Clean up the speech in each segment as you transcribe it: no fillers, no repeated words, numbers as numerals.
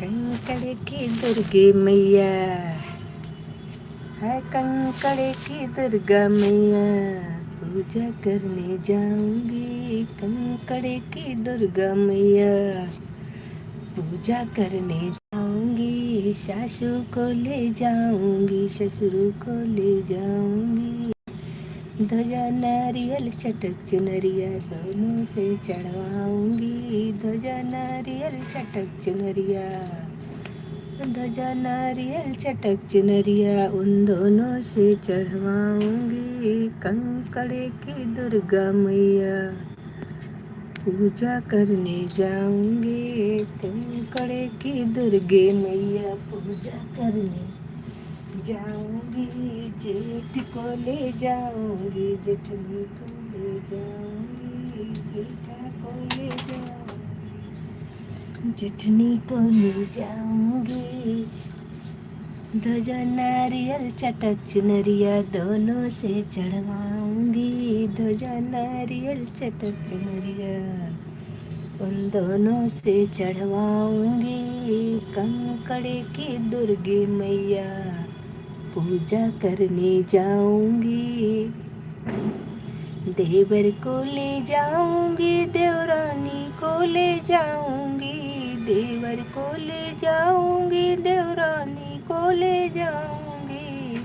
कंकड़ की दुर्गे मैया है, कंकड़ की दुर्गा मैया पूजा करने जाऊंगी। कंकड़ की दुर्गा मैया पूजा करने जाऊंगी। सासू को ले जाऊंगी, ससुर को ले जाऊंगी। ध्वजा नारियल चटक चुनरिया दोनों से चढ़वाऊंगी। ध्वजा नारियल चटक चुनरिया, ध्वजा नारियल चटक चुनरिया उन दोनों से चढ़वाऊंगी। कंकड़ की दुर्गा मैया पूजा करने जाऊंगी। कंकड़ की दुर्गे मैया पूजा करने जाऊंगी। जेठ को ले जाऊंगी, जेठनी को ले जाऊंगी। जेठा को ले जाऊंगी, जेठनी को ले जाऊंगी। ध्वजा नारियल चटक चुनरिया दोनों से चढ़वाऊंगी। ध्वजा नारियल चटक चुनरिया उन दोनों से चढ़वाऊंगी। कंकड़ की दुर्गे मैया पूजा करने जाऊंगी। देवर को ले जाऊंगी, देवरानी को ले जाऊंगी। देवर को ले जाऊंगी, देवरानी को ले जाऊंगी।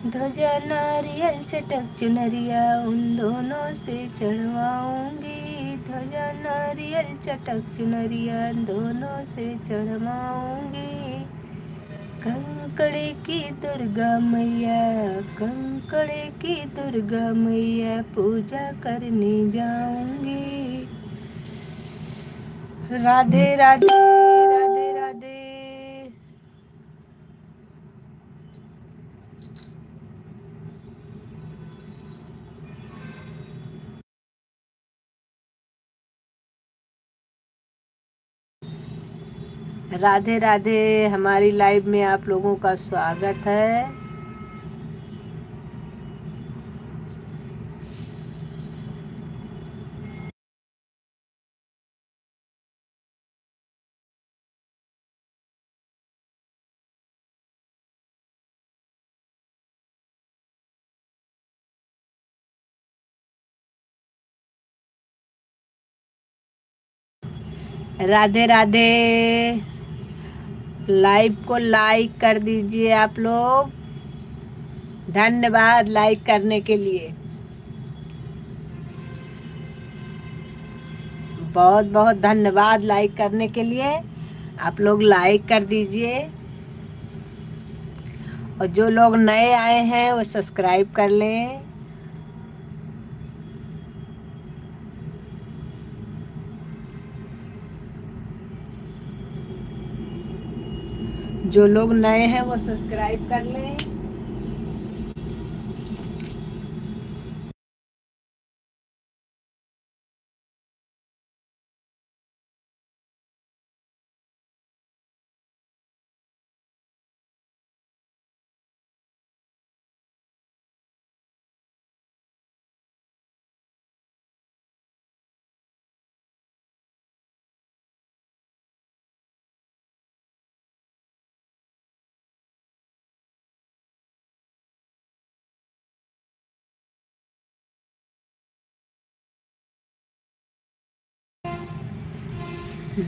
ध्वजा नारियल चटक चुनरिया उन दोनों से चढ़वाऊंगी। ध्वजा नारियल चटक चुनरिया दोनों से चढ़वाऊंगी। कंकड़ की दुर्गा मैया, कंकड़ की दुर्गा मैया पूजा करने जाऊंगी। राधे राधे राधे राधे। राधे राधे। हमारी लाइव में आप लोगों का स्वागत है। राधे राधे। लाइव को लाइक कर दीजिए आप लोग। धन्यवाद लाइक करने के लिए, बहुत बहुत धन्यवाद लाइक करने के लिए। आप लोग लाइक कर दीजिए और जो लोग नए आए हैं वो सब्सक्राइब कर लें। जो लोग नए हैं वो सब्सक्राइब कर लें।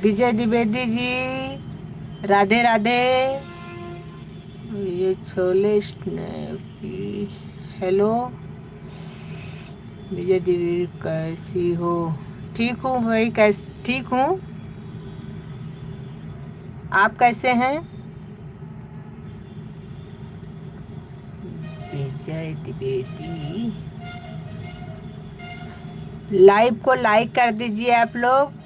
विजय द्विवेदी जी राधे राधे। ये छोले स्नैपी। हेलो विजय द्विवेदी, कैसी हो? ठीक हूँ भाई, ठीक हूँ। आप कैसे हैं? विजय द्विवेदी, लाइव को लाइक कर दीजिए आप लोग।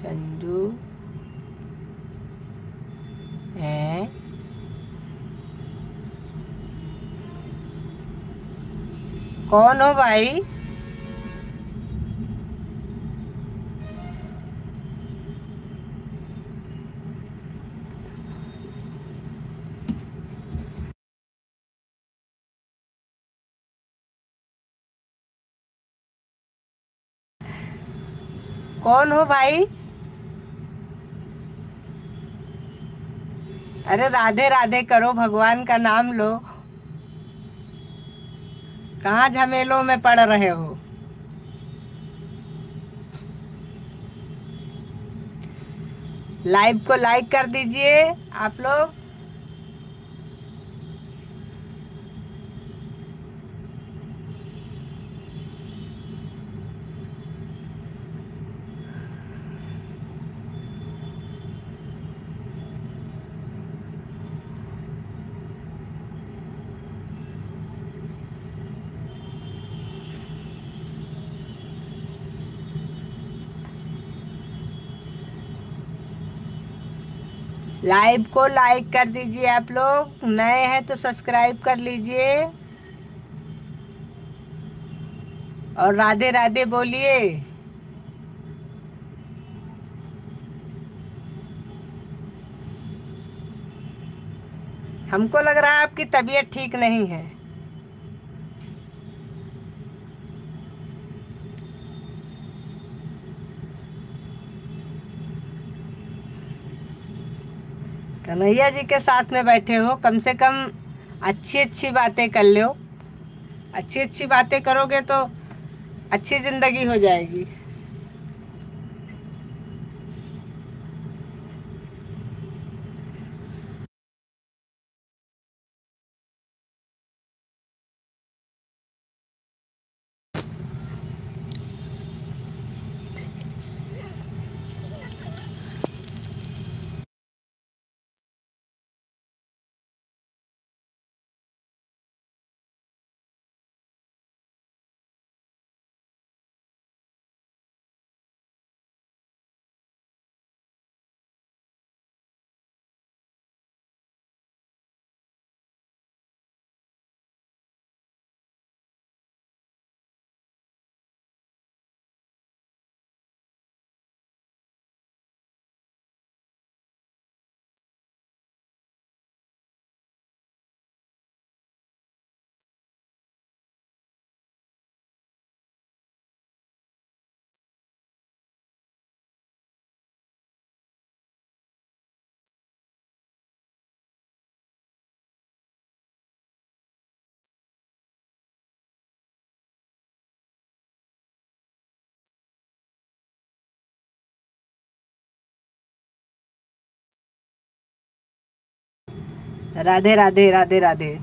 संजू है, कौन हो भाई? कौन हो भाई? अरे राधे राधे करो, भगवान का नाम लो। कहाँ झमेलों में पड़ रहे हो? लाइव को लाइक कर दीजिए आप लोग। लाइव को लाइक कर दीजिए आप लोग, नए हैं तो सब्सक्राइब कर लीजिए और राधे राधे बोलिए। हमको लग रहा है आपकी तबीयत ठीक नहीं है। कन्हैया जी के साथ में बैठे हो, कम से कम अच्छी अच्छी बातें कर लो। अच्छी अच्छी बातें करोगे तो अच्छी जिंदगी हो जाएगी। राधे राधे राधे राधे।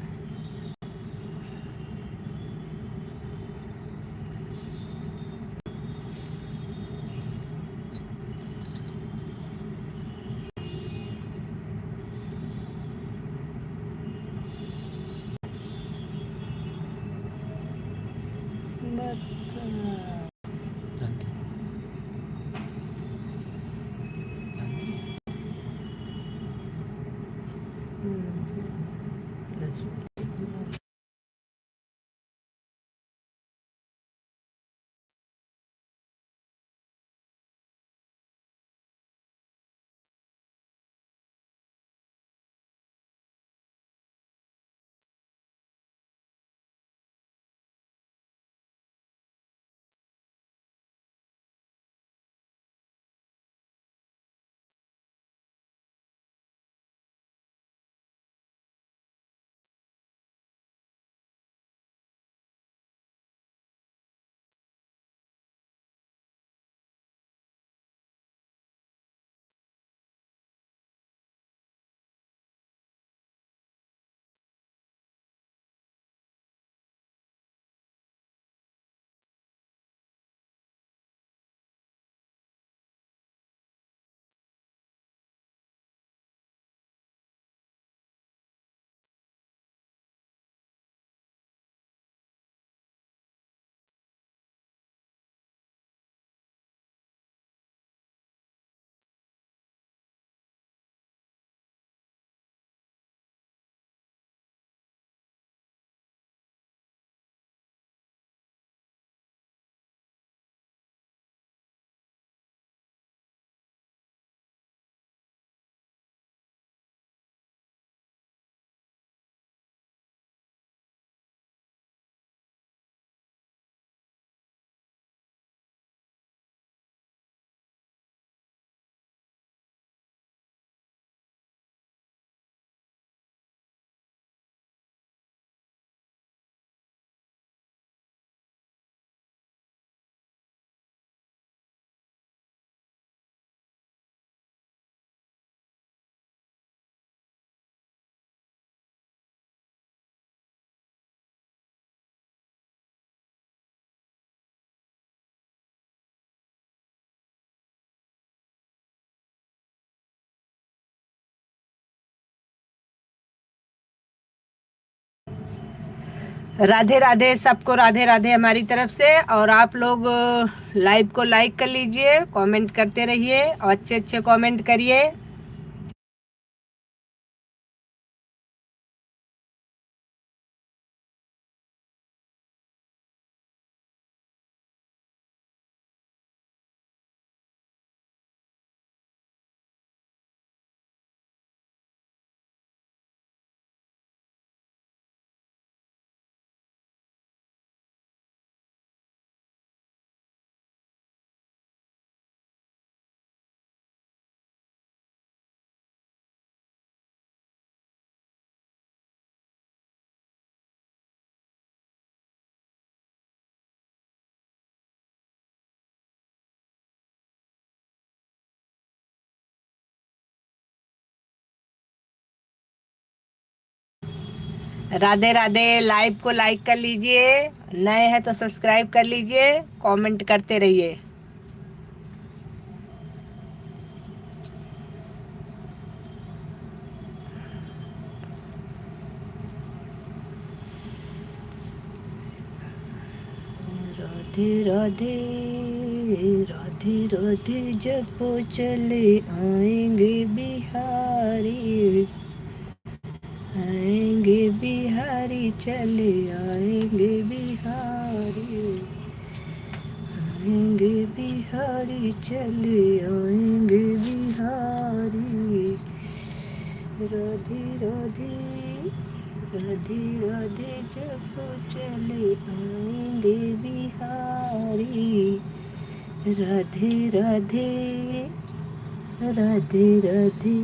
राधे राधे, सबको राधे राधे हमारी तरफ से। और आप लोग लाइव को लाइक कर लीजिए, कमेंट करते रहिए और अच्छे अच्छे कमेंट करिए। राधे राधे, लाइव को लाइक कर लीजिए, नए हैं तो सब्सक्राइब कर लीजिए, कमेंट करते रहिए। राधे राधे, राधे राधे जपो चले आएंगे बिहारी, आएंगे बिहारी चले आएंगे बिहारी, आएंगे बिहारी चले आएंगे बिहारी। राधे राधे, राधे राधे जपो चले आएंगे बिहारी। राधे राधे, राधे राधे।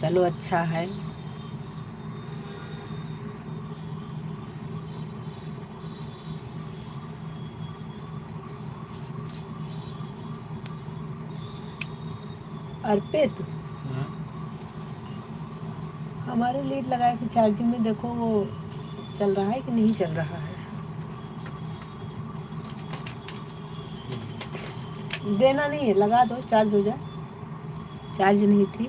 चलो अच्छा है। अर्पित, हमारे लीड लगाए थे चार्जिंग में, देखो वो चल रहा है कि नहीं चल रहा है। देना नहीं है, लगा दो, चार्ज हो जाए। चार्ज नहीं थी।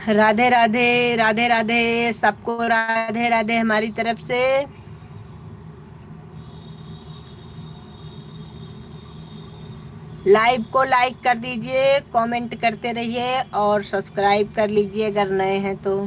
राधे राधे, राधे राधे, सबको राधे राधे हमारी तरफ से। लाइव को लाइक कर दीजिए, कमेंट करते रहिए और सब्सक्राइब कर लीजिए अगर नए हैं तो।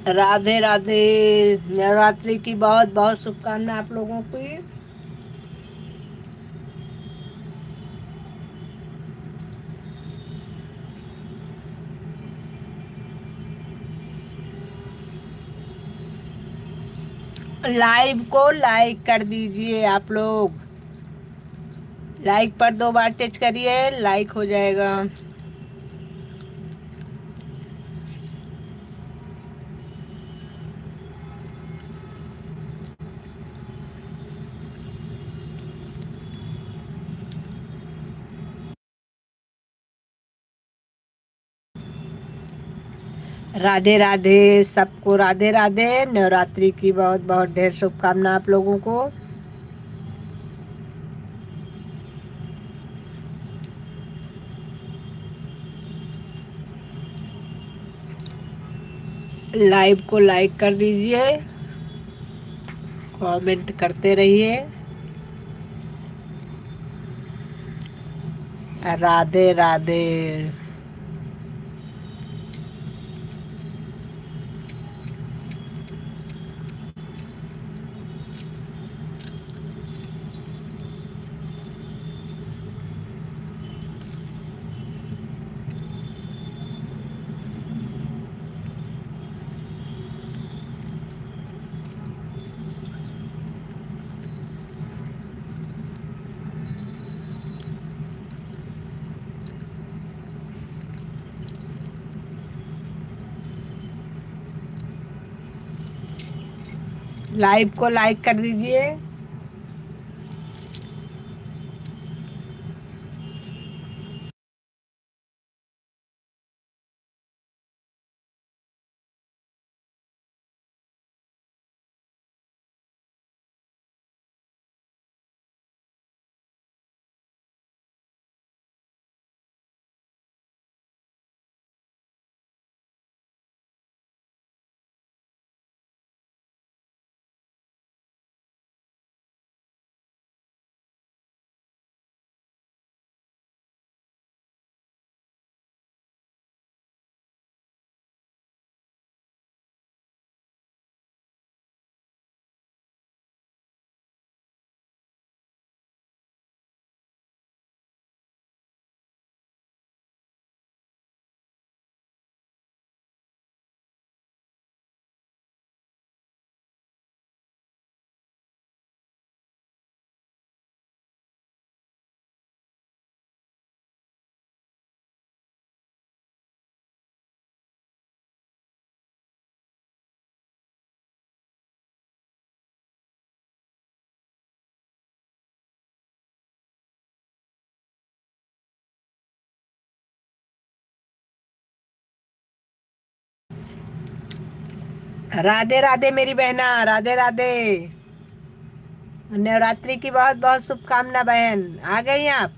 राधे राधे। नवरात्रि की बहुत बहुत शुभकामनाएं आप लोगों को। लाइव को लाइक कर दीजिए आप लोग। लाइक पर 2 बार टच करिए, लाइक हो जाएगा। राधे राधे सबको, राधे राधे। नवरात्रि की बहुत बहुत ढेर शुभकामना आप लोगों को। लाइव को लाइक कर दीजिए, कमेंट करते रहिए। राधे राधे। लाइव को लाइक कर दीजिए। राधे राधे मेरी बहना, राधे राधे। नवरात्रि की बहुत बहुत शुभकामना बहन। आ गई आप?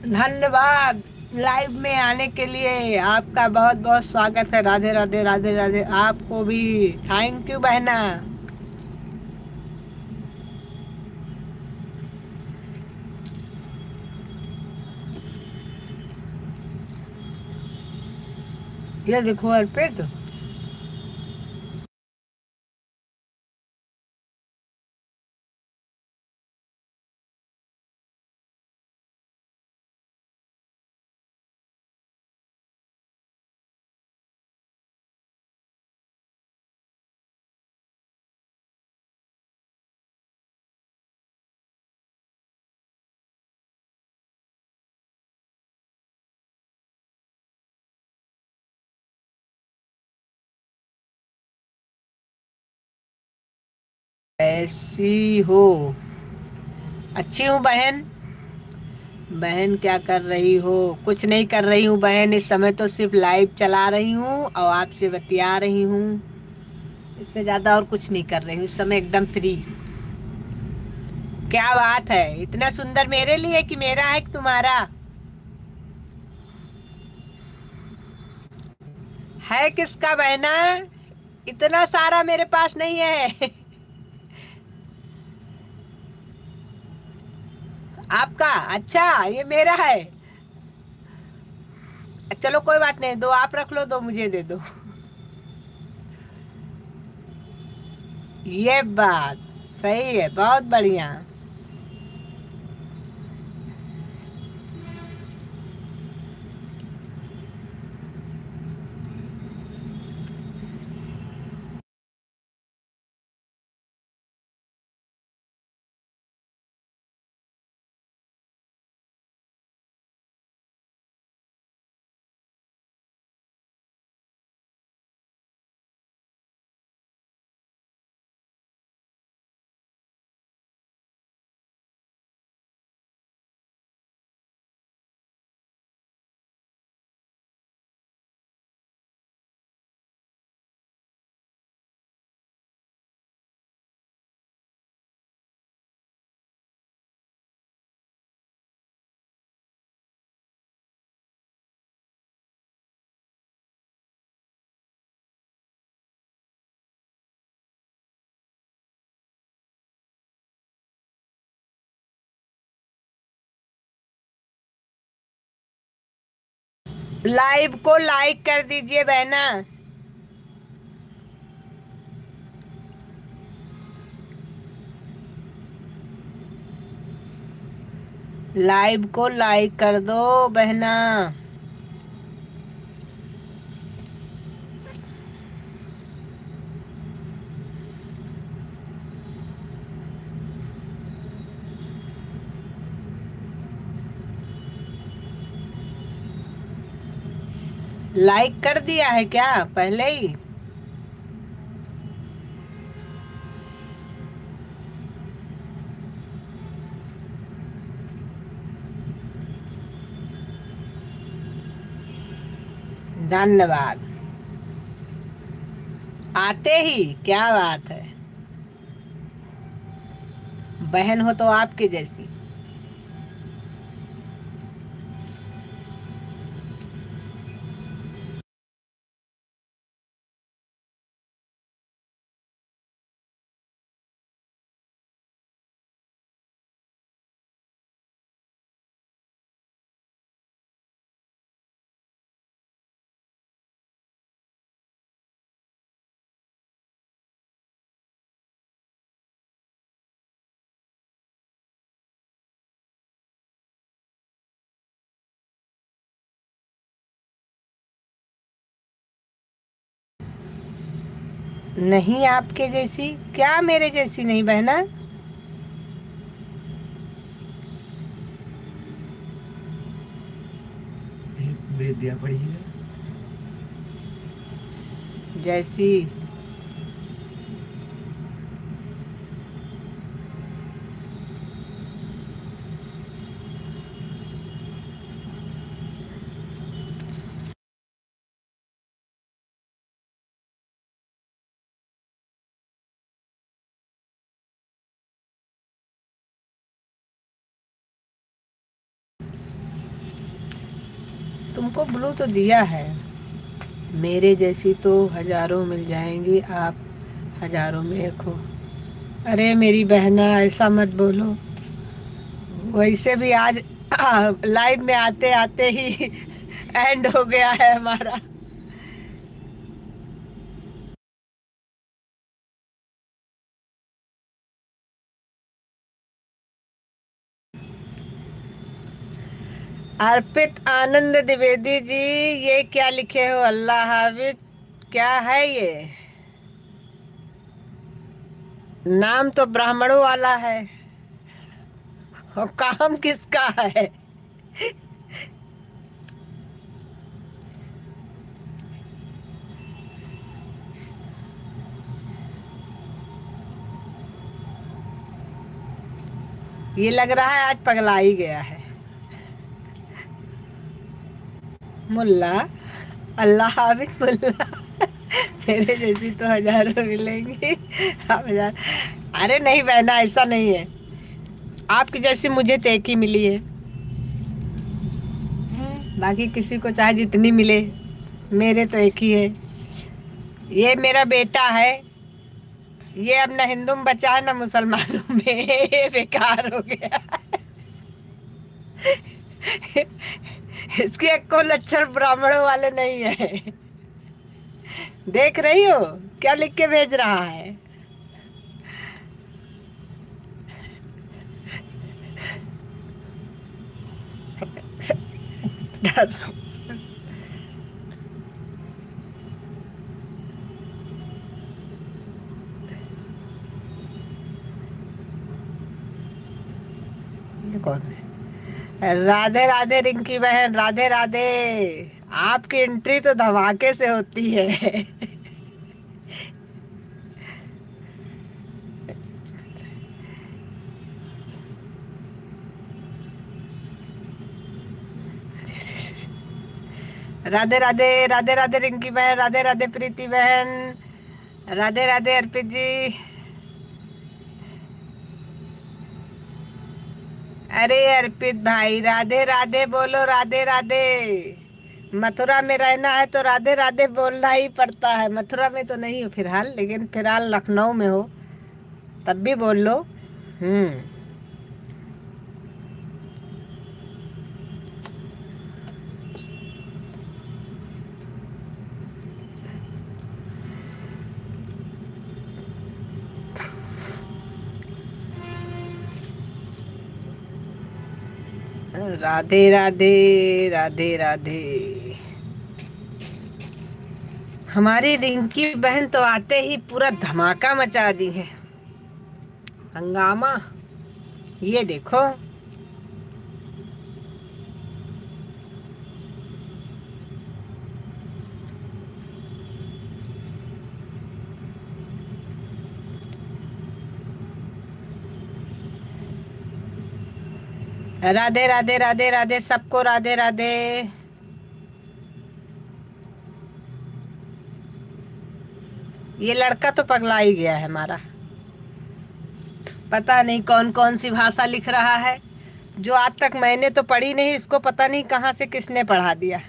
धन्यवाद लाइव में आने के लिए। आपका बहुत बहुत स्वागत है। राधे राधे राधे राधे आपको भी। थैंक यू बहना। ये देखो अर्पित, ऐसी हो? अच्छी हूँ बहन। बहन क्या कर रही हो? कुछ नहीं कर रही हूँ बहन, इस समय तो सिर्फ लाइव चला रही हूँ और आपसे बतिया रही हूँ। इससे ज्यादा और कुछ नहीं कर रही हूँ इस समय, एकदम फ्री। क्या बात है, इतना सुंदर मेरे लिए कि मेरा है कि तुम्हारा? है किसका बहना? इतना सारा मेरे पास नहीं है। आपका? अच्छा, ये मेरा है। चलो कोई बात नहीं, दो आप रख लो, दो मुझे दे दो। ये बात सही है, बहुत बढ़िया। लाइव को लाइक कर दीजिए बहना। लाइव को लाइक कर दो बहना। लाइक कर दिया है क्या पहले ही? धन्यवाद। आते ही क्या बात है, बहन हो तो आपके जैसी। नहीं आपके जैसी क्या, मेरे जैसी नहीं बहना। दिया पड़ी है जैसी। तुमको ब्लू तो दिया है, मेरे जैसी तो हजारों मिल जाएंगी, आप हजारों में एक हो। अरे मेरी बहना ऐसा मत बोलो, वैसे भी आज लाइव में आते आते ही एंड हो गया है हमारा। अर्पित आनंद द्विवेदी जी, ये क्या लिखे हो? अल्लाह हाफिज, क्या है ये? नाम तो ब्राह्मणों वाला है और काम किसका है? ये लग रहा है आज पगला ही गया है। मुल्ला, अल्लाह हाफिज मुल्ला। मेरे जैसी तो हजारों मिलेंगी, आप हजार। अरे नहीं बहना, ऐसा नहीं है, आपकी जैसी मुझे तो एक ही मिली है, बाकी किसी को चाहे जितनी मिले, मेरे तो एक ही है। ये मेरा बेटा है, ये अब न हिंदू में बचा है न मुसलमानों में। बेकार हो गया। इसके एक को लक्षण ब्राह्मणों वाले नहीं है। देख रही हो क्या लिख के भेज रहा है। ये कौन है? राधे राधे रिंकी बहन, राधे राधे। आपकी एंट्री तो धमाके से होती है। राधे राधे, राधे राधे रिंकी बहन, राधे राधे प्रीति बहन, राधे राधे अर्पित जी। अरे अर्पित भाई, राधे राधे बोलो, राधे राधे। मथुरा में रहना है तो राधे राधे बोलना ही पड़ता है। मथुरा में तो नहीं हो फिलहाल, लेकिन फिलहाल लखनऊ में हो तब भी बोल लो। हम्म। राधे राधे, राधे राधे। हमारी रिंकी बहन तो आते ही पूरा धमाका मचा दी है, हंगामा। ये देखो, राधे राधे, राधे राधे सबको, राधे राधे। ये लड़का तो पगला ही गया है हमारा। पता नहीं कौन कौन सी भाषा लिख रहा है जो आज तक मैंने तो पढ़ी नहीं। इसको पता नहीं कहाँ से किसने पढ़ा दिया।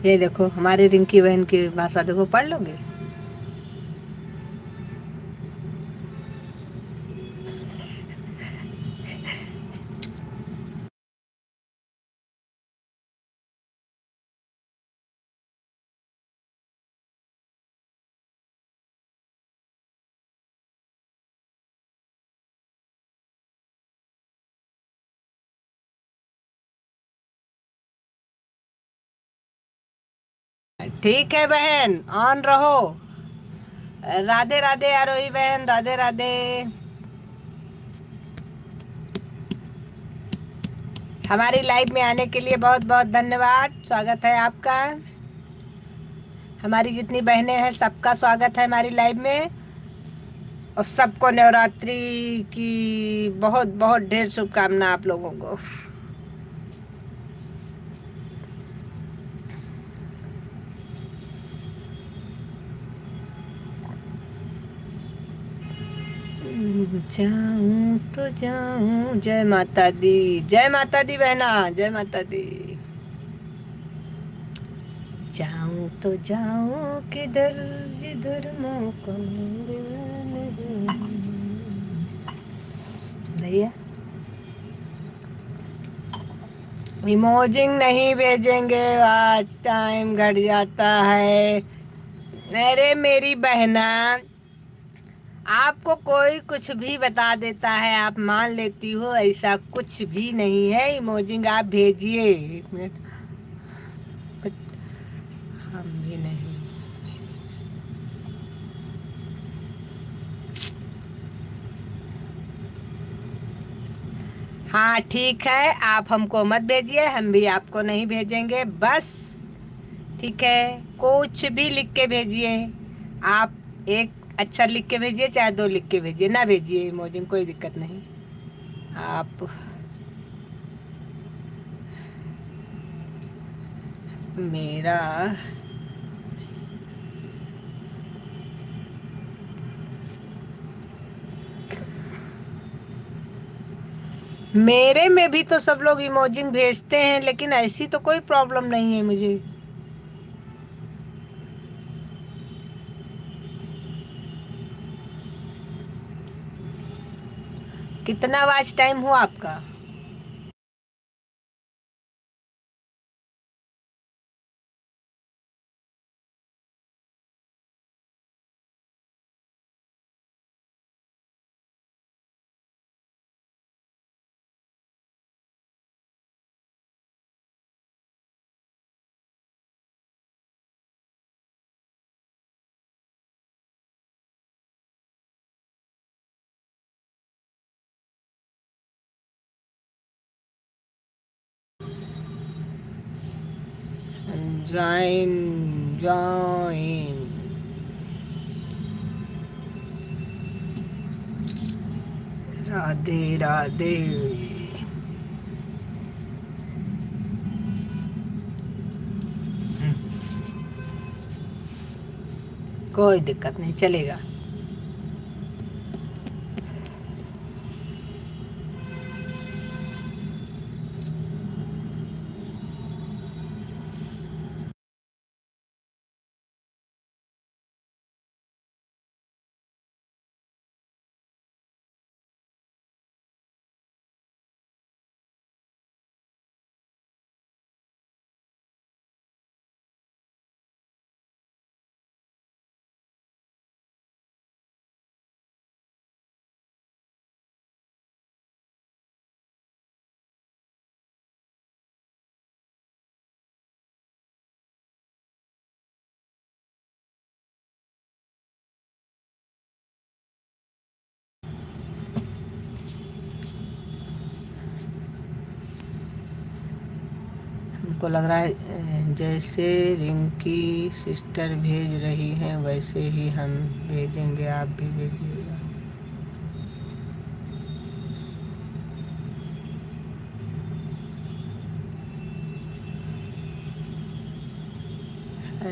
ये देखो हमारी रिंकी बहन की भाषा देखो, पढ़ लोगे। ठीक है बहन, ऑन रहो। राधे राधे आरोही बहन, राधे राधे। हमारी लाइव में आने के लिए बहुत बहुत धन्यवाद, स्वागत है आपका। हमारी जितनी बहनें हैं सबका स्वागत है हमारी लाइव में, और सबको नवरात्रि की बहुत बहुत ढेर शुभकामना आप लोगों को। जाऊं तो जाऊं। जय माता दी, जय माता दी बहना, जय माता दी। जाऊं तो जाऊं किधर, जिधर मौका भैया। इमोजिंग नहीं भेजेंगे, आज टाइम घट जाता है। अरे मेरी बहना, आपको कोई कुछ भी बता देता है, आप मान लेती हो, ऐसा कुछ भी नहीं है। इमोजिंग आप भेजिए। एक मिनट, हम भी नहीं। हाँ ठीक है, आप हमको मत भेजिए, हम भी आपको नहीं भेजेंगे बस। ठीक है, कुछ भी लिख के भेजिए। आप एक अक्षर लिख के भेजिए, चाहे दो लिख के भेजिए, ना भेजिए इमोजिंग, कोई दिक्कत नहीं। आप मेरा मेरे में भी तो सब लोग इमोजी भेजते हैं, लेकिन ऐसी तो कोई प्रॉब्लम नहीं है मुझे। कितना वॉच टाइम हुआ आपका? Join join. राधे राधे। कोई दिक्कत नहीं, चलेगा। हमको लग रहा है जैसे रिंकी सिस्टर भेज रही हैं वैसे ही हम भेजेंगे, आप भी भेजिएगा।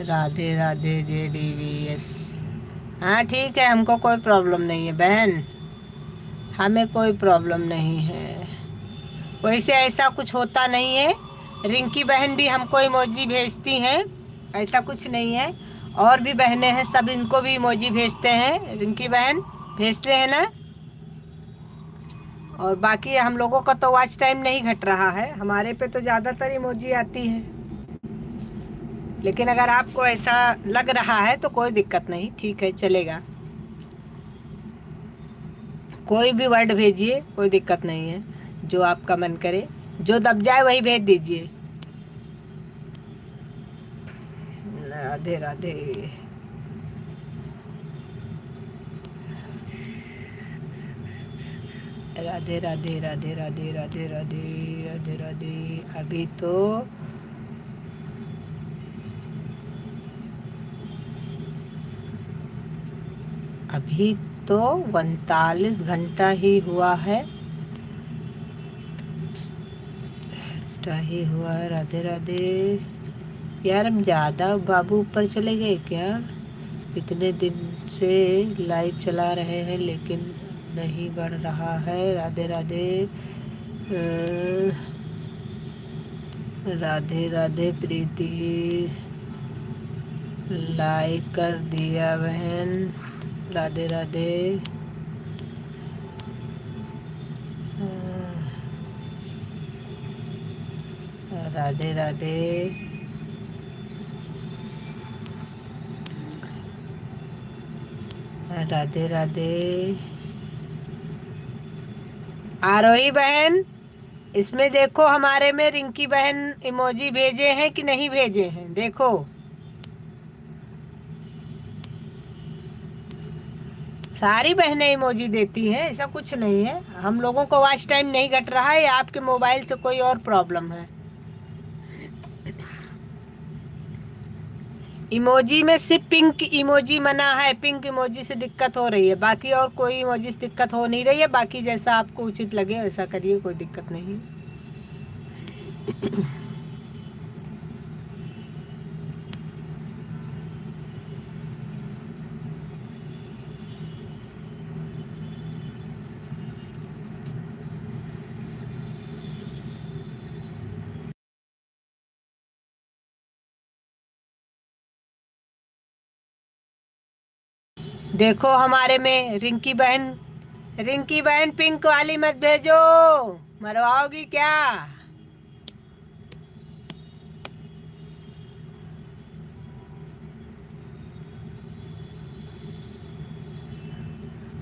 राधे राधे JDVS। हाँ ठीक है, हमको कोई प्रॉब्लम नहीं है बहन, हमें कोई प्रॉब्लम नहीं है। वैसे ऐसा कुछ होता नहीं है, रिंकी बहन भी हमको इमोजी भेजती हैं, ऐसा कुछ नहीं है। और भी बहनें हैं, सब इनको भी इमोजी भेजते हैं, रिंकी बहन भेजते हैं ना। और बाकी हम लोगों का तो वॉच टाइम नहीं घट रहा है, हमारे पे तो ज़्यादातर इमोजी आती है। लेकिन अगर आपको ऐसा लग रहा है तो कोई दिक्कत नहीं, ठीक है, चलेगा। कोई भी वर्ड भेजिए, कोई दिक्कत नहीं है, जो आपका मन करे, जो दब जाए वही भेज दीजिए। राधे राधे। राधे राधे राधे राधे राधे राधे राधे राधे। अभी तो 39 घंटा ही हुआ है, ही हुआ है। राधे राधे। यार हम ज़्यादा बाबू ऊपर चले गए क्या? इतने दिन से लाइव चला रहे हैं लेकिन नहीं बढ़ रहा है। राधे राधे। राधे राधे प्रीति, लाइक कर दिया बहन। राधे राधे। राधे राधे। राधे राधे। आरोही बहन, इसमें देखो हमारे में रिंकी बहन इमोजी भेजे हैं कि नहीं भेजे हैं, देखो। सारी बहनें इमोजी देती हैं, ऐसा कुछ नहीं है। हम लोगों को वॉच टाइम नहीं घट रहा है, या आपके मोबाइल से कोई और प्रॉब्लम है। इमोजी में सिर्फ पिंक इमोजी मना है, पिंक इमोजी से दिक्कत हो रही है, बाकी और कोई इमोजी से दिक्कत हो नहीं रही है। बाकी जैसा आपको उचित लगे वैसा करिए, कोई दिक्कत नहीं है। देखो हमारे में रिंकी बहन पिंक वाली मत भेजो, मरवाओगी क्या?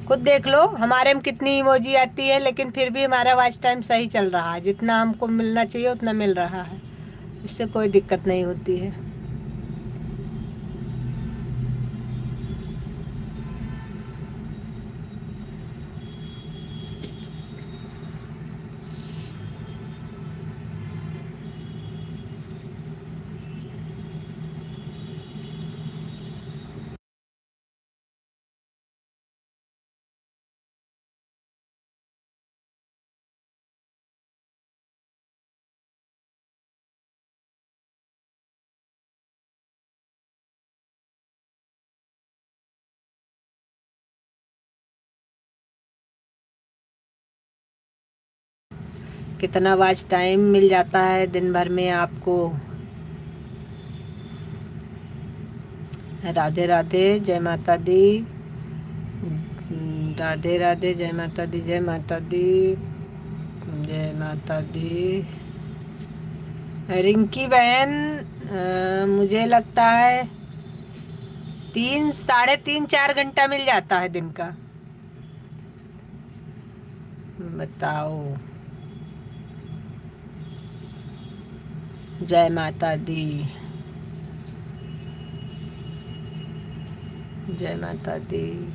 खुद देख लो हमारे में कितनी इमोजी आती है, लेकिन फिर भी हमारा वॉच टाइम सही चल रहा है, जितना हमको मिलना चाहिए उतना मिल रहा है, इससे कोई दिक्कत नहीं होती है। कितना वॉच टाइम मिल जाता है दिन भर में आपको? राधे राधे, जय माता दी। राधे राधे, जय माता दी, जय माता दी, जय माता दी। रिंकी बहन, मुझे लगता है 3, 3.5, 4 घंटा मिल जाता है दिन का। बताओ। जय माता दी, जय माता दी।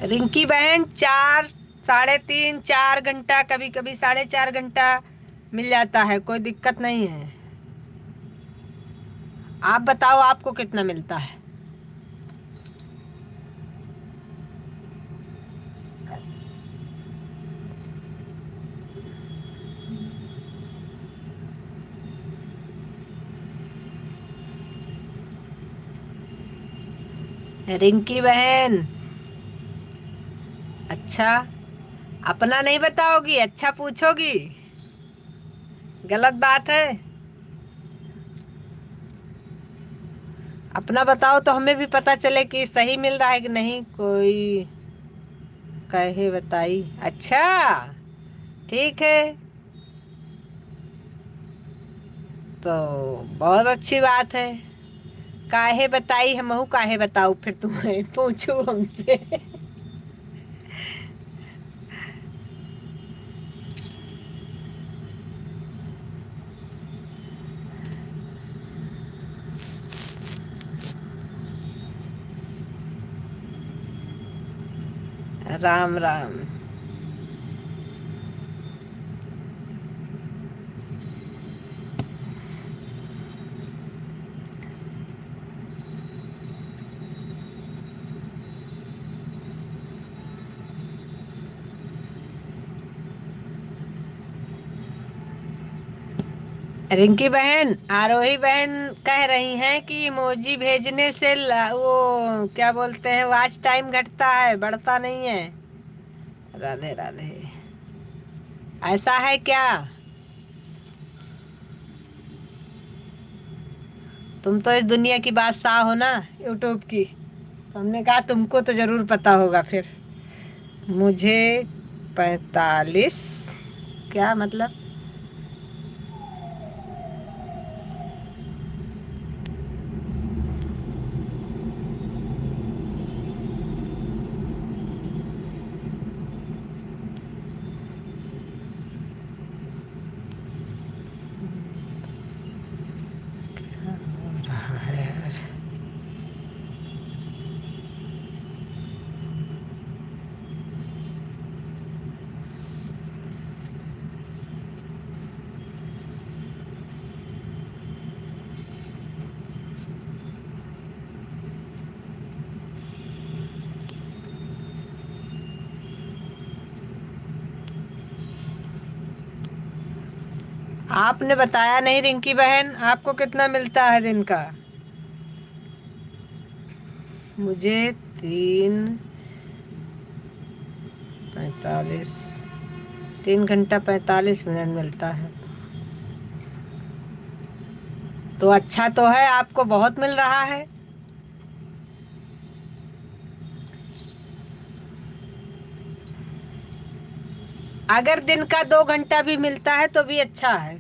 रिंकी बहन 4, 3.5, 4 घंटा, कभी कभी 4.5 घंटा मिल जाता है, कोई दिक्कत नहीं है। आप बताओ आपको कितना मिलता है? रिंकी बहन, अच्छा अपना नहीं बताओगी, अच्छा पूछोगी? गलत बात है। अपना बताओ तो हमें भी पता चले कि सही मिल रहा है कि नहीं। कोई कहे बताई, अच्छा ठीक है, तो बहुत अच्छी बात है। काहे बताई, हमहू काहे बताऊ फिर तुम्हें, पूछू हमसे। राम राम। रिंकी बहन, आरोही बहन कह रही हैं कि इमोजी भेजने से वो क्या बोलते हैं, वॉच टाइम घटता है, बढ़ता नहीं है। राधे राधे। ऐसा है क्या? तुम तो इस दुनिया की बादशाह हो ना, यूट्यूब की, तो हमने कहा तुमको तो जरूर पता होगा फिर। मुझे 45, क्या मतलब? क्या हो रहा है यार? आपने बताया नहीं रिंकी बहन, आपको कितना मिलता है दिन का? मुझे 3:45, 3 घंटा 45 मिनट मिलता है। तो अच्छा तो है, आपको बहुत मिल रहा है। अगर दिन का 2 घंटा भी मिलता है तो भी अच्छा है।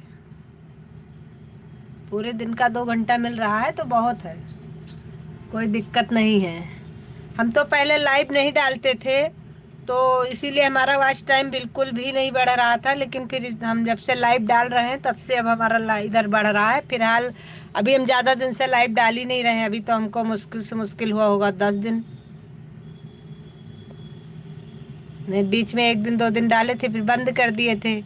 पूरे दिन का 2 घंटा मिल रहा है तो बहुत है, कोई दिक्कत नहीं है। हम तो पहले लाइव नहीं डालते थे, तो इसीलिए हमारा वॉच टाइम बिल्कुल भी नहीं बढ़ रहा था, लेकिन फिर हम जब से लाइव डाल रहे हैं तब से अब हमारा इधर बढ़ रहा है। फिलहाल अभी हम ज़्यादा दिन से लाइव डाल ही नहीं रहे हैं, अभी तो हमको मुश्किल से मुश्किल हुआ होगा 10 दिन। नहीं, बीच में 1 दिन 2 दिन डाले थे, फिर बंद कर दिए थे।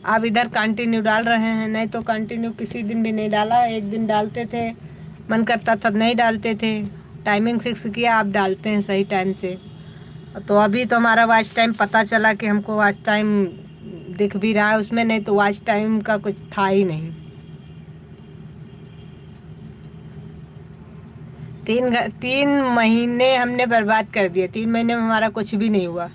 अब इधर कंटिन्यू डाल रहे हैं, नहीं तो कंटिन्यू किसी दिन भी नहीं डाला। एक दिन डालते थे, मन करता था नहीं डालते थे। टाइमिंग फिक्स किया, आप डालते हैं सही टाइम से। तो अभी तो हमारा वॉच टाइम पता चला कि हमको वॉच टाइम दिख भी रहा है उसमें, नहीं तो वॉच टाइम का कुछ था ही नहीं। 3 महीने हमने बर्बाद कर दिए। 3 महीने में हमारा कुछ भी नहीं हुआ,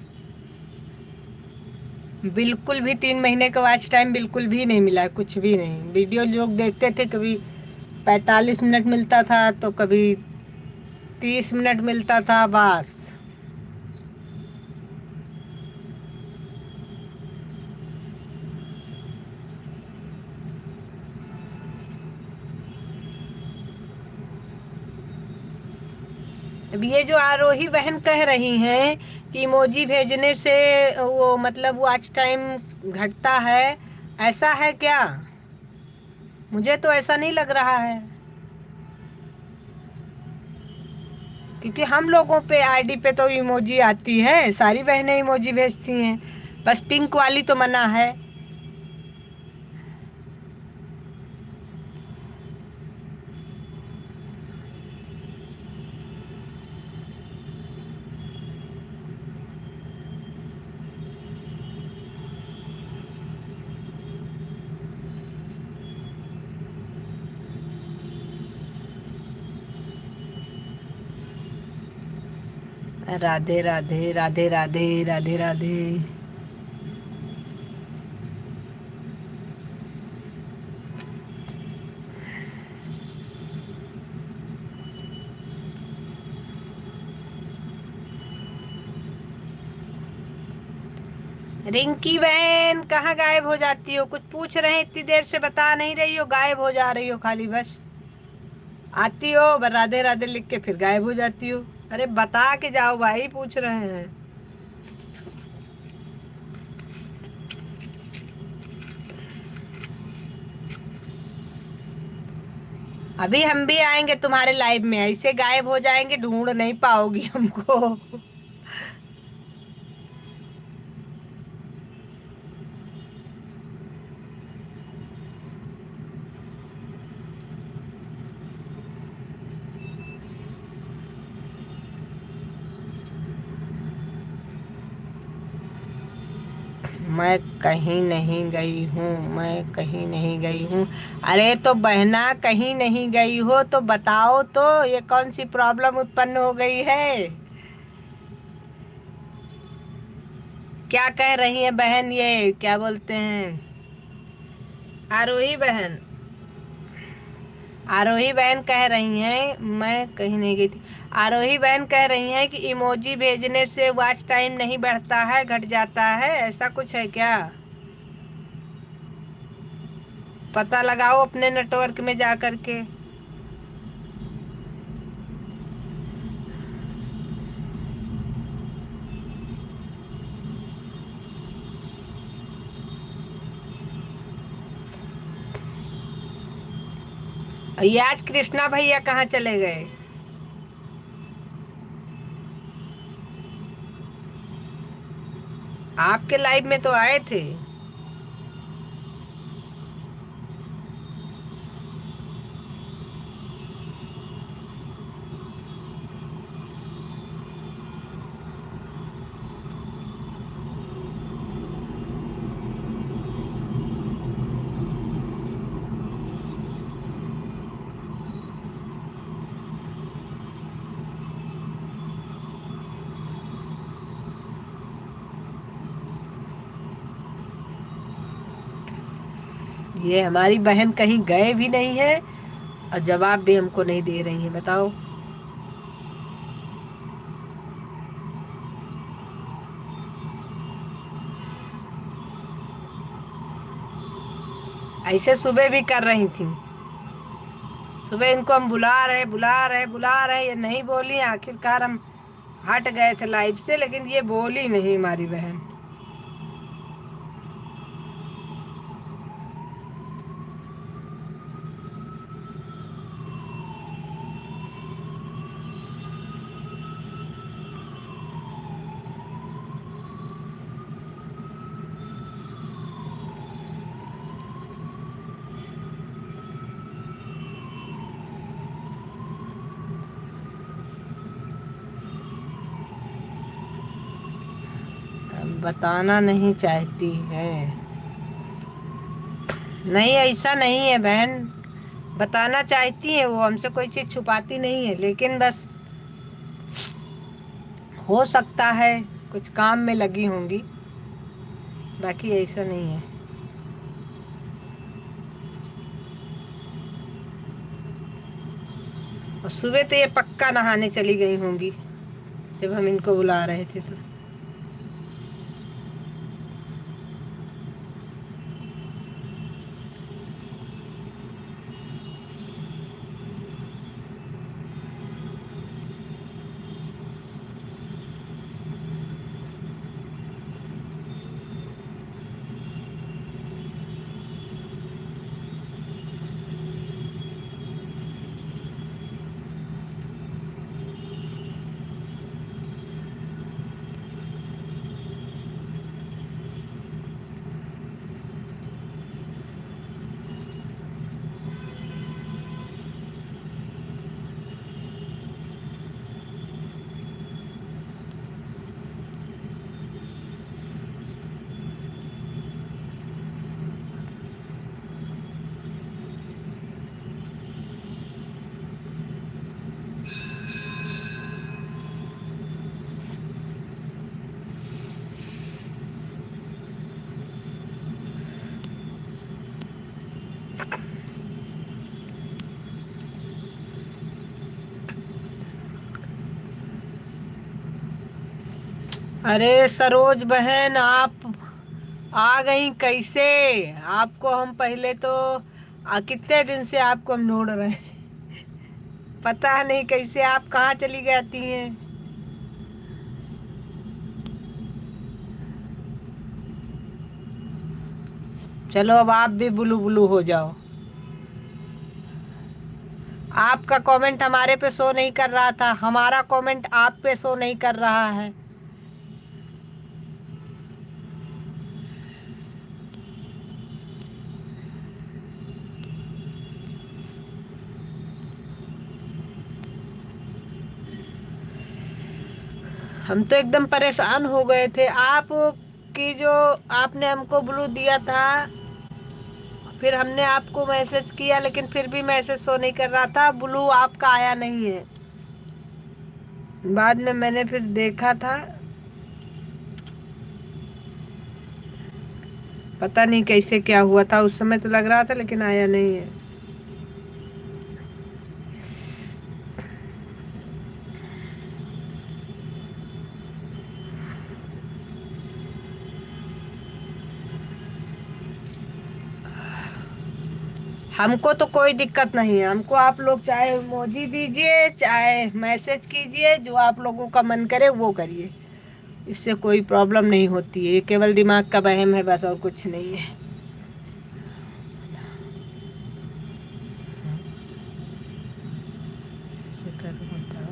बिल्कुल भी। 3 महीने का वॉच टाइम बिल्कुल भी नहीं मिला, कुछ भी नहीं। वीडियो लोग देखते थे, कभी 45 मिनट मिलता था तो कभी 30 मिनट मिलता था, बस। अब ये जो आरोही बहन कह रही हैं कि इमोजी भेजने से वो मतलब वॉच टाइम घटता है, ऐसा है क्या? मुझे तो ऐसा नहीं लग रहा है, क्योंकि हम लोगों पे आईडी पे तो इमोजी आती है, सारी बहनें इमोजी भेजती हैं, बस पिंक वाली तो मना है। राधे राधे राधे राधे राधे राधे। रिंकी बहन कहाँ गायब हो जाती हो? कुछ पूछ रहे हैं, इतनी देर से बता नहीं रही हो, गायब हो जा रही हो खाली। बस आती हो, राधे राधे लिख के फिर गायब हो जाती हो। अरे बता के जाओ भाई, पूछ रहे हैं। अभी हम भी आएंगे तुम्हारे लाइव में, ऐसे गायब हो जाएंगे, ढूंढ नहीं पाओगी हमको। मैं कहीं नहीं गई हूँ, मैं कहीं नहीं गई हूँ। अरे तो बहना, कहीं नहीं गई हो तो बताओ तो, ये कौन सी प्रॉब्लम उत्पन्न हो गई है? क्या कह रही है बहन, ये क्या बोलते हैं? आरोही बहन, आरोही बहन कह रही हैं मैं कहीं नहीं गई थी। आरोही बहन कह रही हैं कि इमोजी भेजने से वॉच टाइम नहीं बढ़ता है, घट जाता है, ऐसा कुछ है क्या? पता लगाओ अपने नेटवर्क में जा कर के। ये आज कृष्णा भैया कहाँ चले गए? आपके लाइव में तो आए थे। ये हमारी बहन कहीं गए भी नहीं है और जवाब भी हमको नहीं दे रही है, बताओ। ऐसे सुबह भी कर रही थी। सुबह इनको हम बुला रहे ये नहीं बोली। आखिरकार हम हट गए थे लाइव से, लेकिन ये बोली नहीं हमारी बहन। बताना नहीं चाहती है। नहीं, ऐसा नहीं है बहन, बताना चाहती है वो, हमसे कोई चीज छुपाती नहीं है, लेकिन बस हो सकता है कुछ काम में लगी होंगी, बाकी ऐसा नहीं है। और सुबह तो ये पक्का नहाने चली गई होंगी जब हम इनको बुला रहे थे तो। अरे सरोज बहन, आप आ गई कैसे? आपको हम पहले तो कितने दिन से आपको हम ढूंढ रहे हैं। पता नहीं कैसे आप कहाँ चली जाती हैं। चलो अब आप भी बुलू बुलू हो जाओ। आपका कमेंट हमारे पे शो नहीं कर रहा था, हमारा कमेंट आप पे शो नहीं कर रहा है। हम तो एकदम परेशान हो गए थे। आप की जो आपने हमको ब्लू दिया था, फिर हमने आपको मैसेज किया, लेकिन फिर भी मैसेज शो नहीं कर रहा था, ब्लू आपका आया नहीं है। बाद में मैंने फिर देखा था, पता नहीं कैसे क्या हुआ था, उस समय तो लग रहा था, लेकिन आया नहीं है। हमको तो कोई दिक्कत नहीं है, हमको आप लोग चाहे इमोजी दीजिए, चाहे मैसेज कीजिए, जो आप लोगों का मन करे वो करिए, इससे कोई प्रॉब्लम नहीं होती है। ये केवल दिमाग का वहम है बस, और कुछ नहीं है। ऐसे करो बताओ।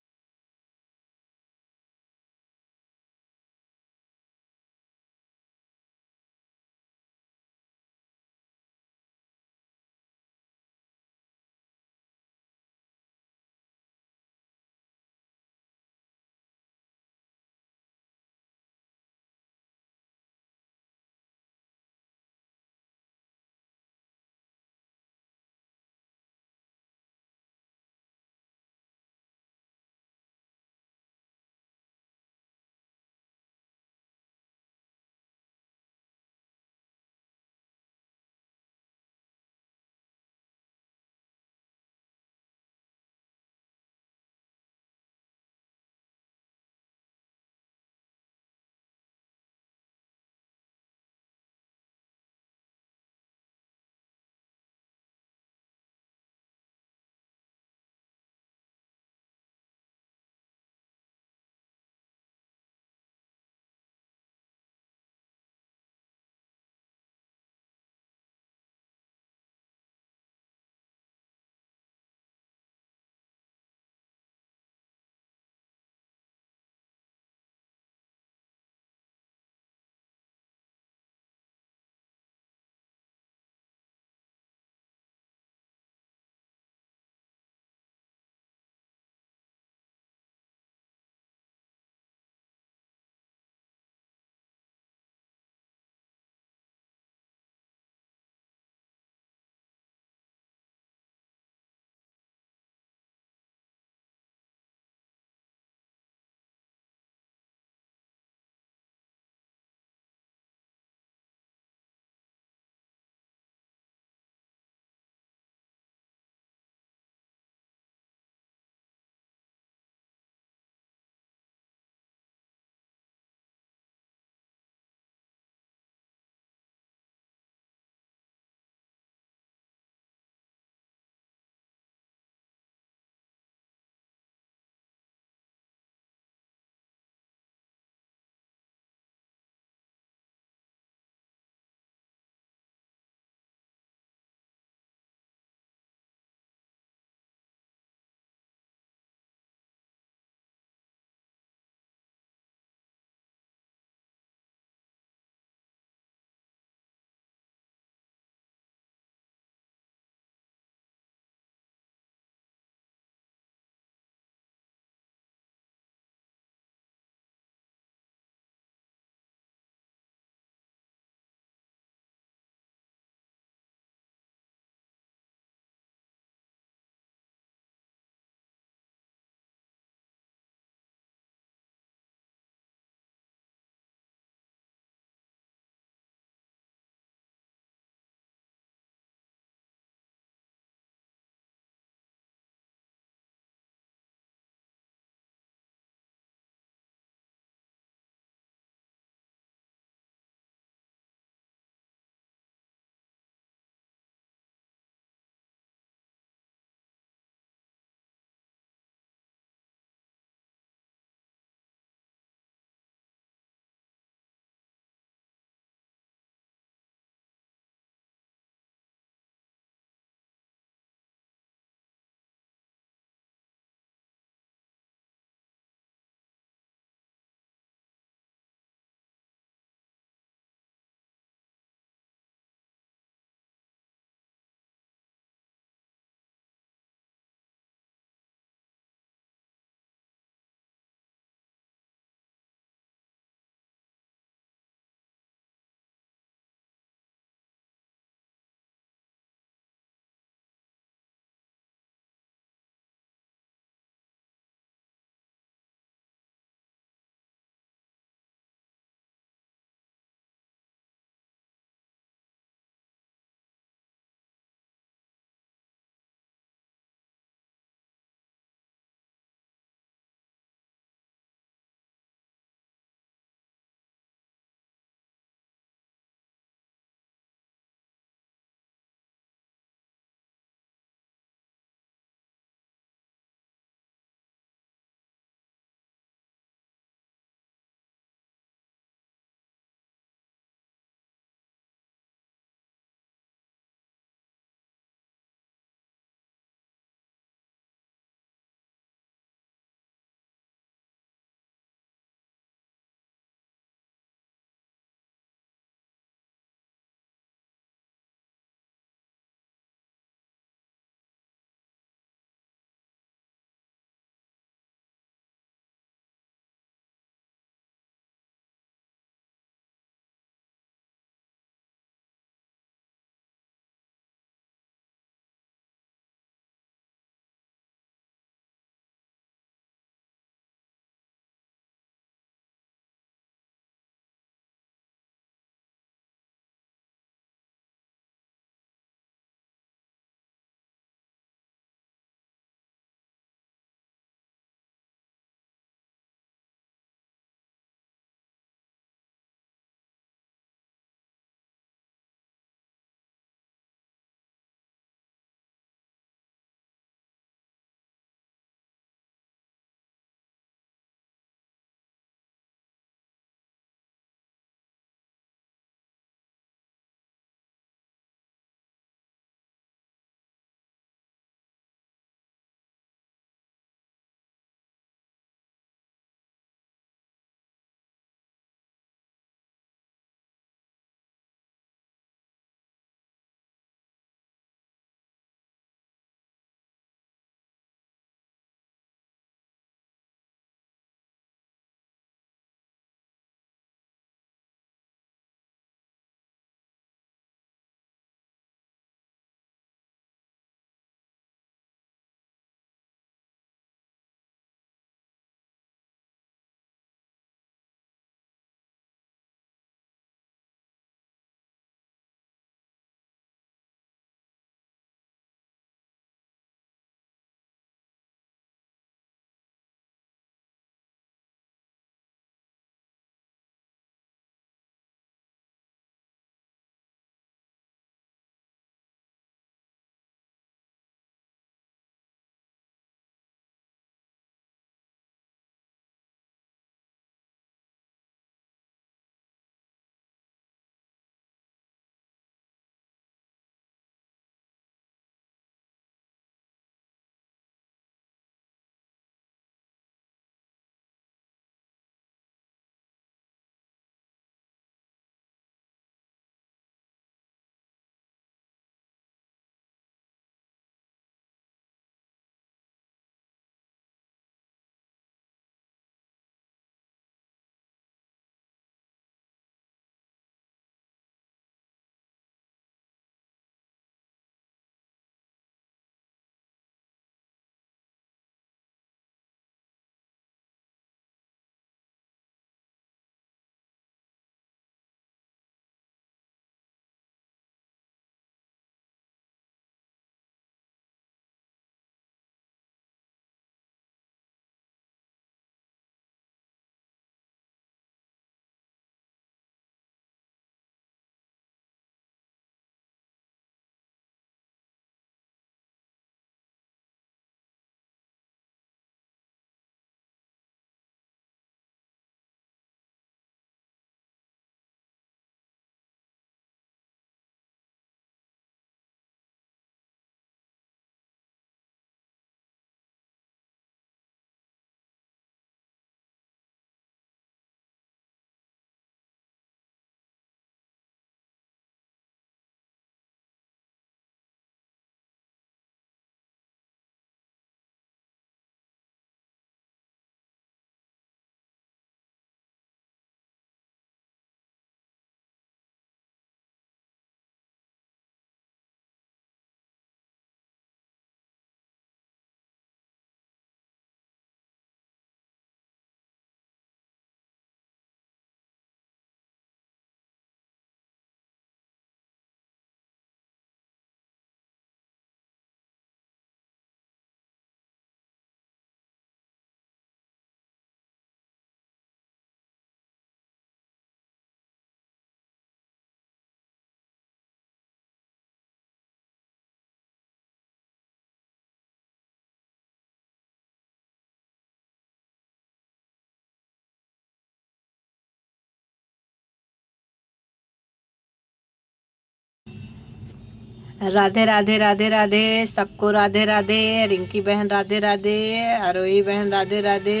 राधे राधे राधे राधे, सबको राधे राधे। रिंकी बहन राधे राधे, आरोही बहन राधे राधे,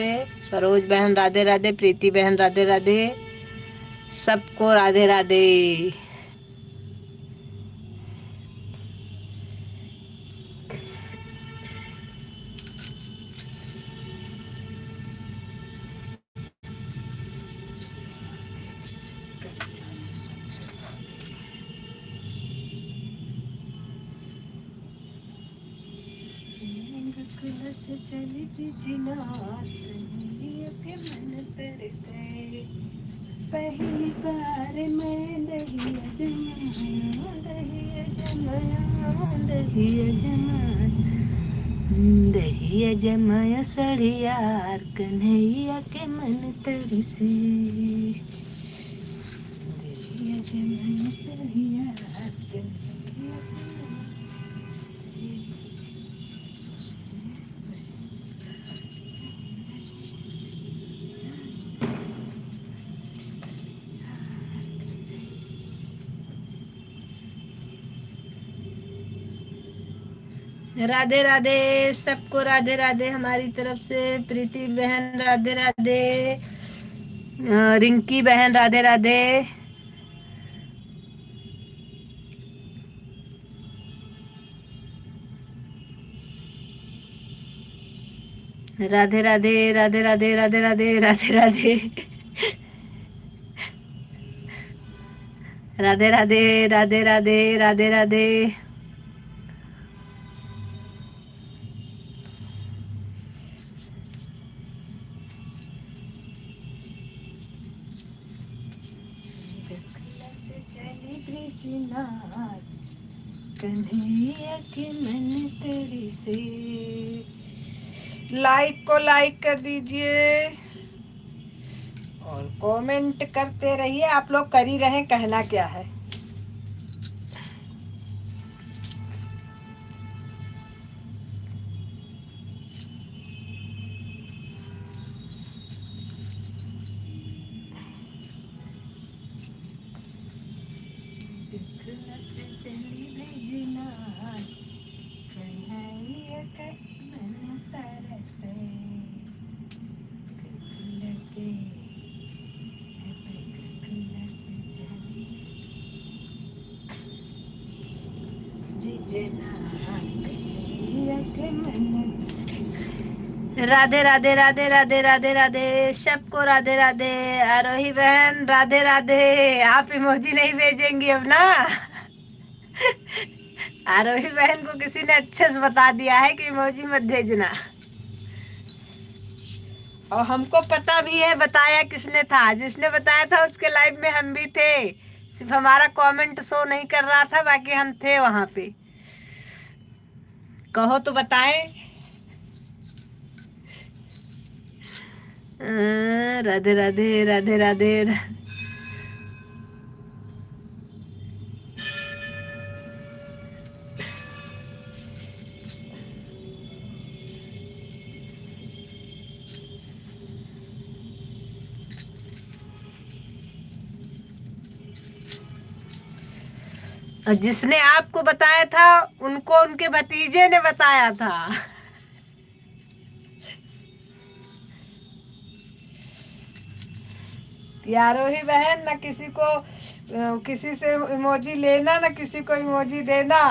सरोज बहन राधे राधे, प्रीति बहन राधे राधे, सबको राधे राधे। चली बिजनार कन्हैया के मन तरसे, पहली बार मैं दहिया जमाया, दहिया जमाया, दहिया जमाया, दहिया जमाया सड़ियार कन्हैया के मन तरसे, दहिया जमाया सड़ियार कन्हैया के मन राधे राधे, सबको राधे राधे हमारी तरफ से। प्रीति बहन राधे राधे, रिंकी बहन राधे राधे, राधे राधे राधे राधे राधे राधे राधे राधे, राधे राधे राधे राधे राधे राधे। कन्हैया के मन तेरी से। लाइक को लाइक कर दीजिए और कमेंट करते रहिए। आप लोग कर ही रहे, कहना क्या है। राधे राधे राधे राधे राधे राधे, सबको राधे राधे। आरोही बहन राधे राधे। आप इमोजी नहीं भेजेंगी अब ना? आरोही बहन को किसी ने अच्छे से बता दिया है कि इमोजी मत भेजना, और हमको पता भी है बताया किसने था। जिसने बताया था उसके लाइव में हम भी थे, सिर्फ हमारा कमेंट शो नहीं कर रहा था, बाकी हम थे वहां पे। कहो तो बताएं। राधे राधे राधे राधे। जिसने आपको बताया था उनको उनके भतीजे ने बताया था। यारो ही बहन, ना किसी को किसी से इमोजी लेना, ना किसी को इमोजी देना।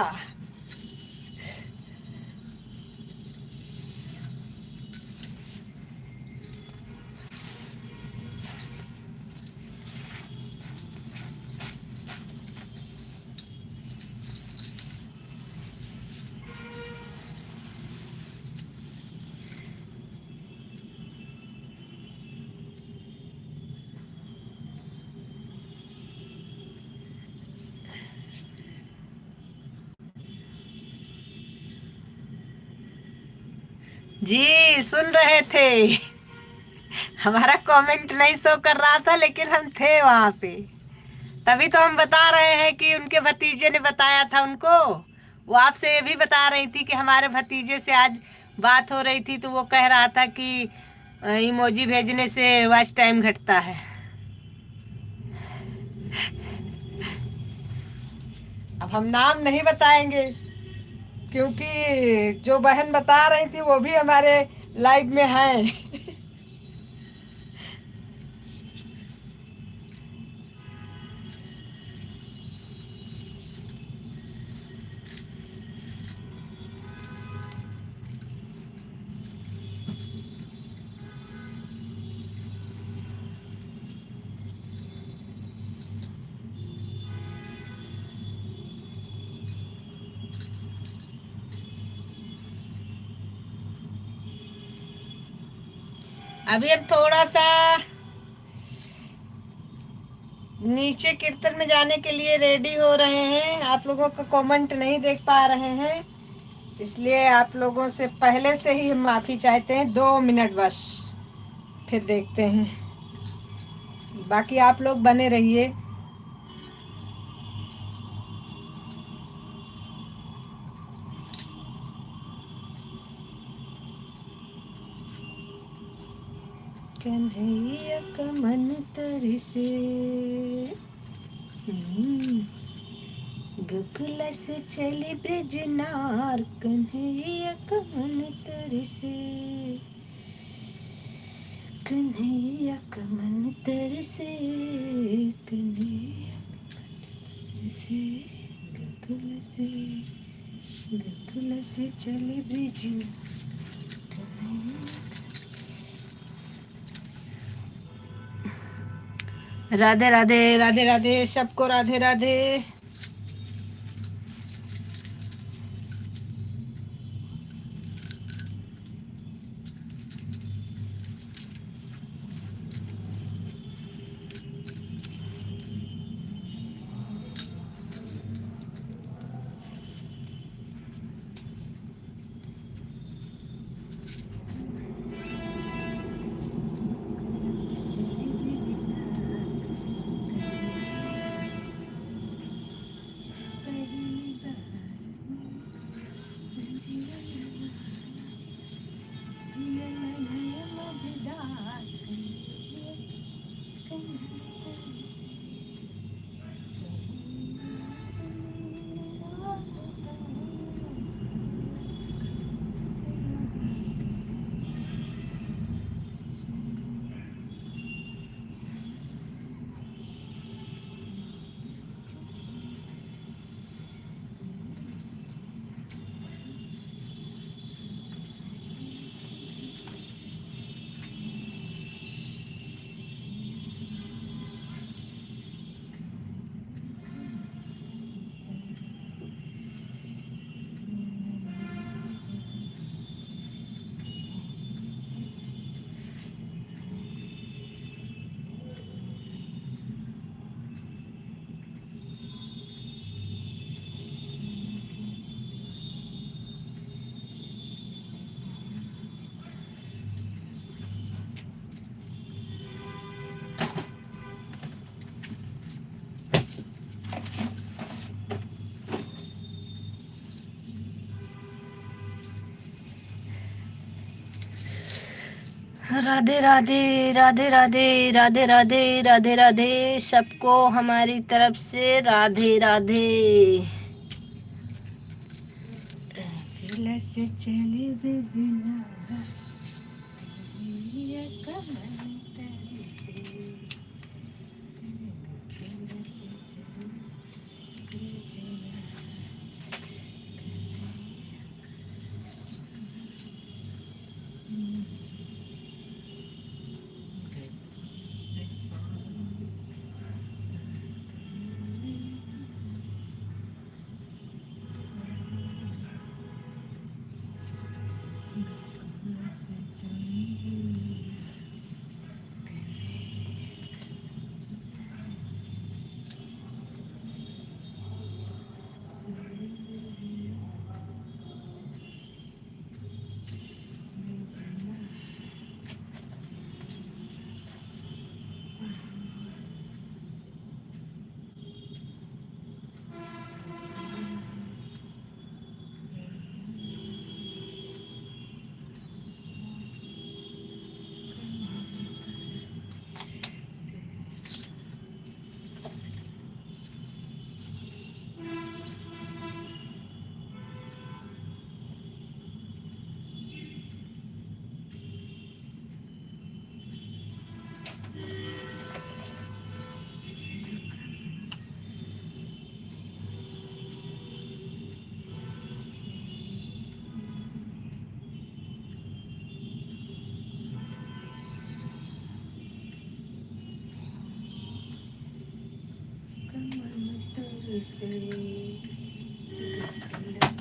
जी सुन रहे थे। हमारा कमेंट नहीं शो कर रहा था, लेकिन हम थे वहां पे, तभी तो हम बता रहे हैं कि उनके भतीजे ने बताया था उनको। वो आपसे ये भी बता रही थी कि हमारे भतीजे से आज बात हो रही थी, तो वो कह रहा था कि इमोजी भेजने से वॉच टाइम घटता है। अब हम नाम नहीं बताएंगे, क्योंकि जो बहन बता रही थी वो भी हमारे लाइव में है। अभी हम थोड़ा सा नीचे कीर्तन में जाने के लिए रेडी हो रहे हैं। आप लोगों का कमेंट नहीं देख पा रहे हैं, इसलिए आप लोगों से पहले से ही हम माफ़ी चाहते हैं। 2 मिनट बस, फिर देखते हैं। बाकी आप लोग बने रहिए। कन्हैया का मन तरसे, गोकुल से चली ब्रजनार, कन्हैया का मन तरसे, कन्हैया का मन तरसे, कन्हैया से गोकुल से, गोकुल से चली ब्रजनार, राधे राधे, राधे राधे, सबको राधे राधे। राधे राधे, राधे राधे, राधे राधे, राधे राधे, सबको हमारी तरफ से राधे राधे। से चले बिना, ये कमल तरसे,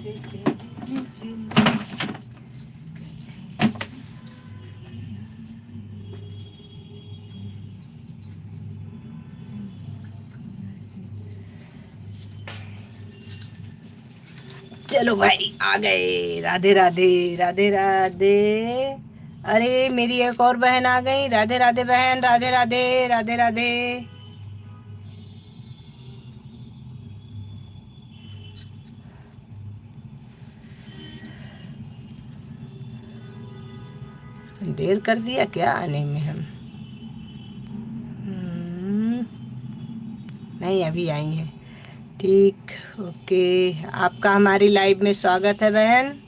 कैसे चले चले। चलो भाई आ गए। राधे राधे राधे राधे। अरे मेरी एक और बहन आ गई। राधे राधे बहन, राधे राधे राधे राधे। देर कर दिया क्या आने में हम? नहीं अभी आई है। ठीक, ओके। आपका हमारी लाइव में स्वागत है बहन।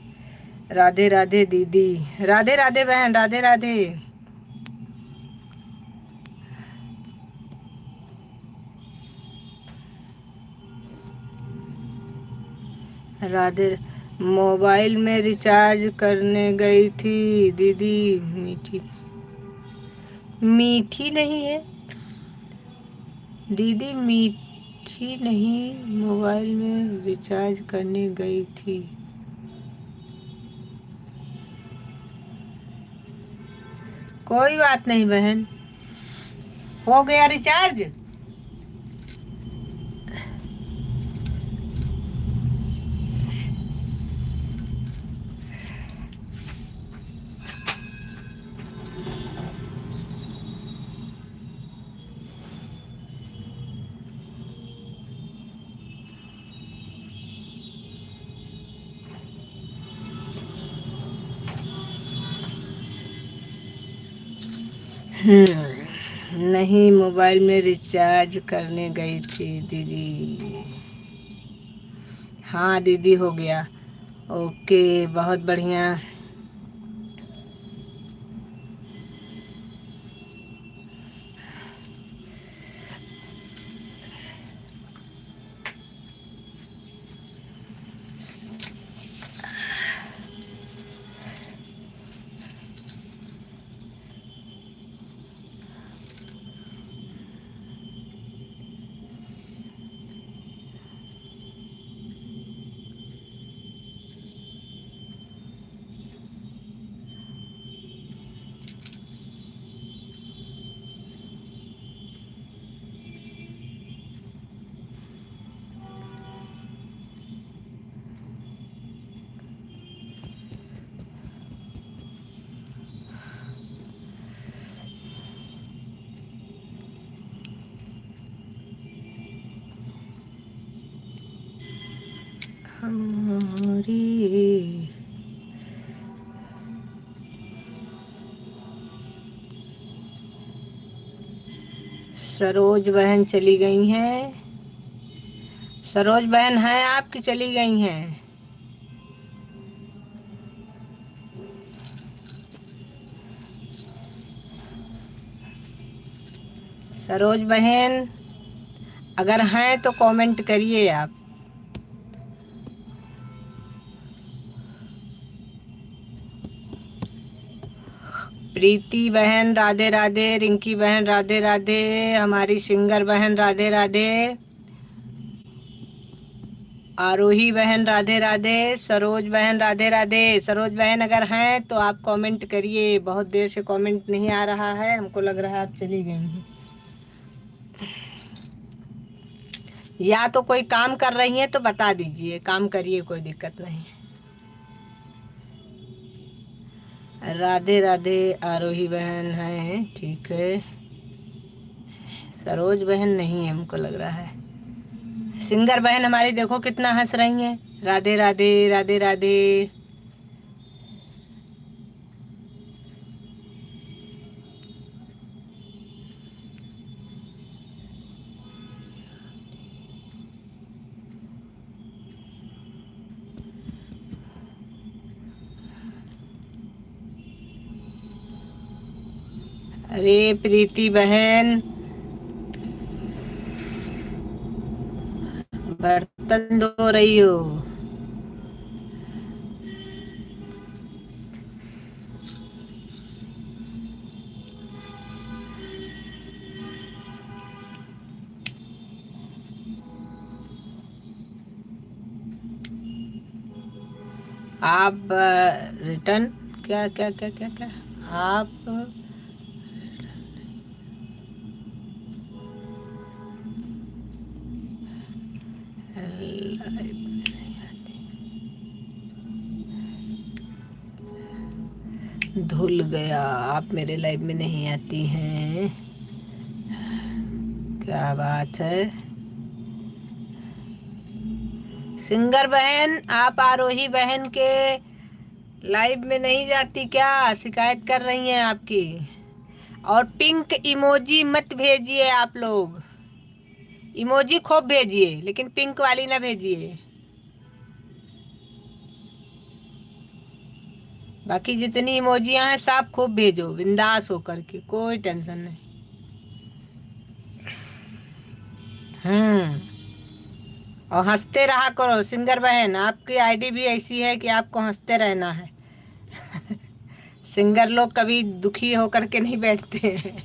राधे राधे दीदी। राधे राधे बहन, राधे राधे। राधे। मोबाइल में रिचार्ज करने गई थी दीदी। मीठी मीठी नहीं है दीदी, मीठी नहीं। मोबाइल में रिचार्ज करने गई थी। कोई बात नहीं बहन, हो गया रिचार्ज। नहीं, मोबाइल में रिचार्ज करने गई थी दीदी। हाँ दीदी हो गया। ओके, बहुत बढ़िया। हमारी सरोज बहन चली गई हैं। सरोज बहन हैं आपकी, चली गई हैं। सरोज बहन अगर हैं तो कमेंट करिए आप। प्रीति बहन राधे राधे। रिंकी बहन राधे राधे। हमारी सिंगर बहन राधे राधे। आरोही बहन राधे राधे। सरोज बहन राधे राधे। सरोज बहन अगर हैं तो आप कमेंट करिए। बहुत देर से कमेंट नहीं आ रहा है, हमको लग रहा है आप चली गई हैं। या तो कोई काम कर रही हैं तो बता दीजिए, काम करिए, कोई दिक्कत नहीं। राधे राधे। आरोही बहन है, ठीक है। सरोज बहन नहीं है, हमको लग रहा है। सिंगर बहन हमारी देखो कितना हंस रही हैं। राधे राधे राधे राधे। अरे प्रीति बहन, बर्तन धो रही हो? आप रिटर्न क्या क्या क्या क्या क्या आप धुल गया, आप मेरे लाइव में नहीं आती हैं, क्या बात है। सिंगर बहन, आप आरोही बहन के लाइव में नहीं जाती क्या? शिकायत कर रही हैं आपकी। और पिंक इमोजी मत भेजिए आप लोग, इमोजी खूब भेजिए लेकिन पिंक वाली ना भेजिए। बाकी जितनी इमोजियां हैं सब खूब भेजो, बिंदास होकर के, कोई टेंशन नहीं। और हंसते रहा करो सिंगर बहन, आपकी आईडी भी ऐसी है कि आपको हंसते रहना है। सिंगर लोग कभी दुखी होकर के नहीं बैठते हैं।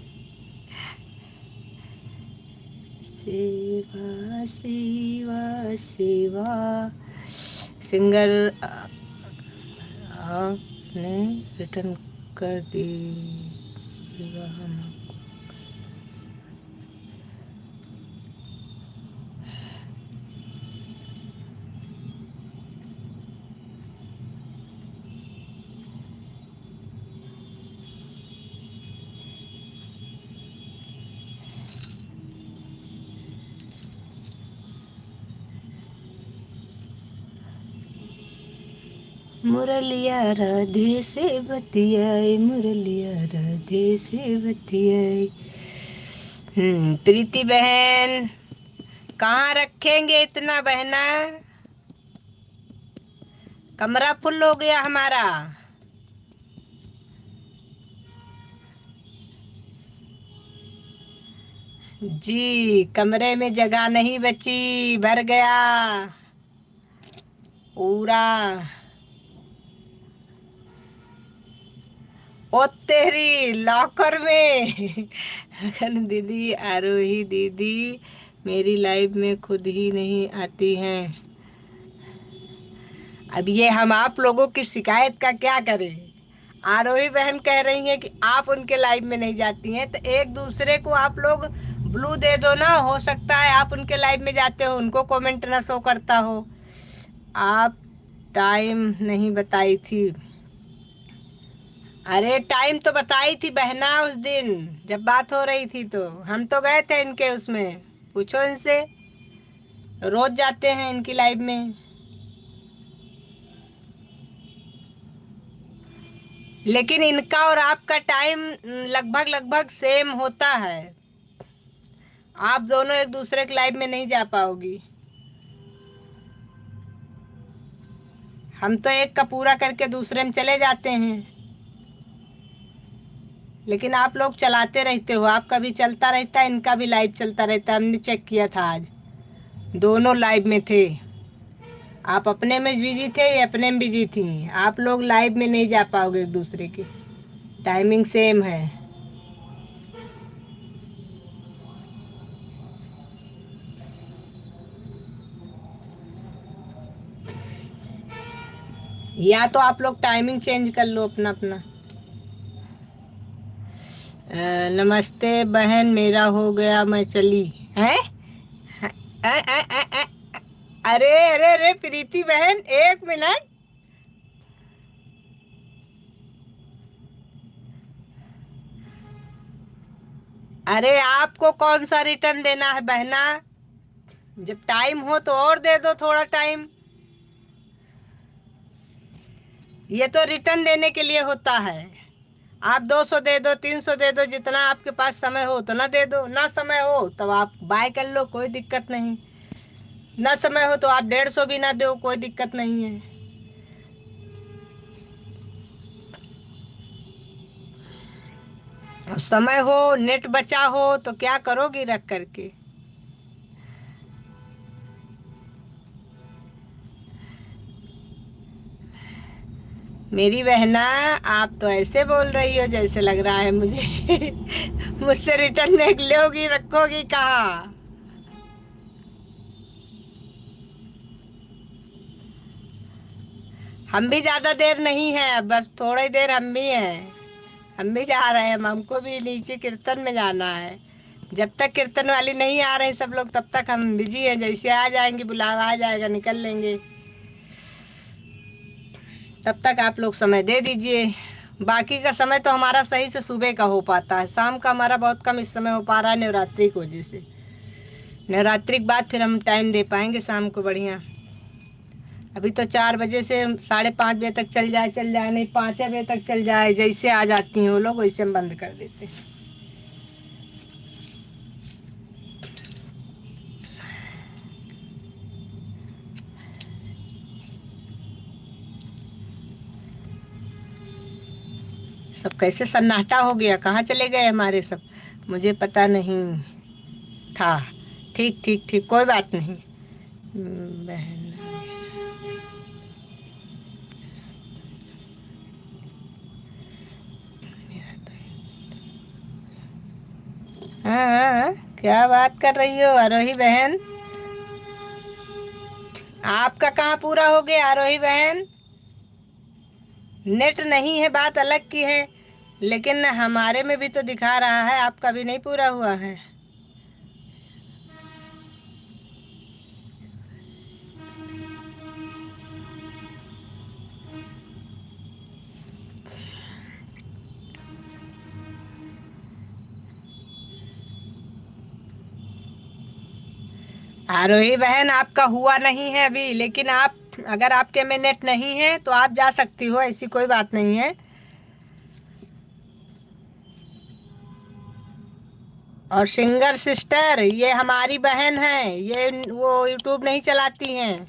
सेवा सेवा सेवा। सिंगर आपने रिटर्न कर दीजिएगा हम। मुरलिया राधे से बतियाए, मुरलिया राधे से बतियाए। प्रीति बहन, कहाँ रखेंगे इतना बहना, कमरा फुल हो गया हमारा। जी, कमरे में जगह नहीं बची, भर गया पूरा। ओ तेरी लॉकर में। अगन दीदी, आरोही दीदी मेरी लाइव में खुद ही नहीं आती हैं। अब ये हम आप लोगों की शिकायत का क्या करें? आरोही बहन कह रही हैं कि आप उनके लाइव में नहीं जाती हैं, तो एक दूसरे को आप लोग ब्लू दे दो ना, हो सकता है आप उनके लाइव में जाते हो, उनको कमेंट ना शो करता हो। आप टाइम नहीं बताई थी। अरे टाइम तो बताई थी बहना उस दिन जब बात हो रही थी, तो हम तो गए थे इनके उसमें, पूछो इनसे, रोज जाते हैं इनकी लाइव में। लेकिन इनका और आपका टाइम लगभग लगभग सेम होता है, आप दोनों एक दूसरे के लाइव में नहीं जा पाओगी। हम तो एक का पूरा करके दूसरे में चले जाते हैं, लेकिन आप लोग चलाते रहते हो, आपका भी चलता रहता है, इनका भी लाइव चलता रहता है। हमने चेक किया था आज, दोनों लाइव में थे। आप अपने में बिजी थे, ये अपने में बिजी थी। आप लोग लाइव में नहीं जा पाओगे एक दूसरे के, टाइमिंग सेम है। या तो आप लोग टाइमिंग चेंज कर लो अपना अपना। नमस्ते बहन, मेरा हो गया, मैं चली है। अरे अरे अरे प्रीति बहन, एक मिनट। अरे आपको कौन सा रिटर्न देना है बहना? जब टाइम हो तो और दे दो थोड़ा टाइम। ये तो रिटर्न देने के लिए होता है। आप 200 दे दो, 300 दे दो, जितना आपके पास समय हो उतना दे दो। ना समय हो तो आप बाय कर लो, कोई दिक्कत नहीं। ना समय हो तो आप 150 भी ना दो, कोई दिक्कत नहीं है। और समय हो, नेट बचा हो तो क्या करोगी रख करके? मेरी बहना, आप तो ऐसे बोल रही हो जैसे लग रहा है मुझे मुझसे रिटर्न नहीं लोगी, रखोगी कहाँ? हम भी ज़्यादा देर नहीं है, अब बस थोड़ी देर हम भी हैं, हम भी जा रहे हैं, हमको भी नीचे कीर्तन में जाना है। जब तक कीर्तन वाली नहीं आ रही सब लोग तब तक हम बिजी हैं, जैसे आ जाएंगे बुलावा आ जाएगा निकल लेंगे, तब तक आप लोग समय दे दीजिए। बाकी का समय तो हमारा सही से सुबह का हो पाता है, शाम का हमारा बहुत कम इस समय हो पा रहा है नवरात्रि की वजह से। नवरात्रि के बाद फिर हम टाइम दे पाएंगे शाम को बढ़िया। अभी तो 4 बजे से 5:30 बजे तक चल जाए नहीं 5 बजे तक चल जाए, जैसे आ जाती हैं वो लोग वैसे हम बंद कर देते हैं। सब कैसे सन्नाटा हो गया, कहाँ चले गए हमारे सब, मुझे पता नहीं था। ठीक ठीक ठीक, कोई बात नहीं। बहन हाँ हाँ हाँ, क्या बात कर रही हो आरोही बहन? आपका कहाँ पूरा हो गया आरोही बहन? नेट नहीं है बात अलग की है, लेकिन हमारे में भी तो दिखा रहा है, आपका भी नहीं पूरा हुआ है। आरोही बहन आपका हुआ नहीं है अभी, लेकिन आप अगर आपके में नेट नहीं है तो आप जा सकती हो, ऐसी कोई बात नहीं है। और सिंगर सिस्टर ये हमारी बहन है, ये वो यूट्यूब नहीं चलाती हैं।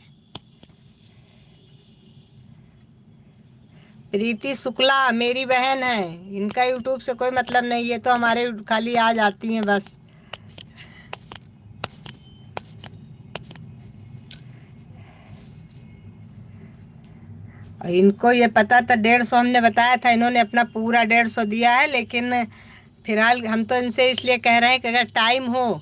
प्रीति शुक्ला मेरी बहन है, इनका यूट्यूब से कोई मतलब नहीं, ये तो हमारे खाली आ जाती हैं बस। और इनको ये पता था 150 हमने बताया था, इन्होंने अपना पूरा 150 दिया है, लेकिन फिलहाल हम तो इनसे इसलिए कह रहे हैं कि अगर टाइम हो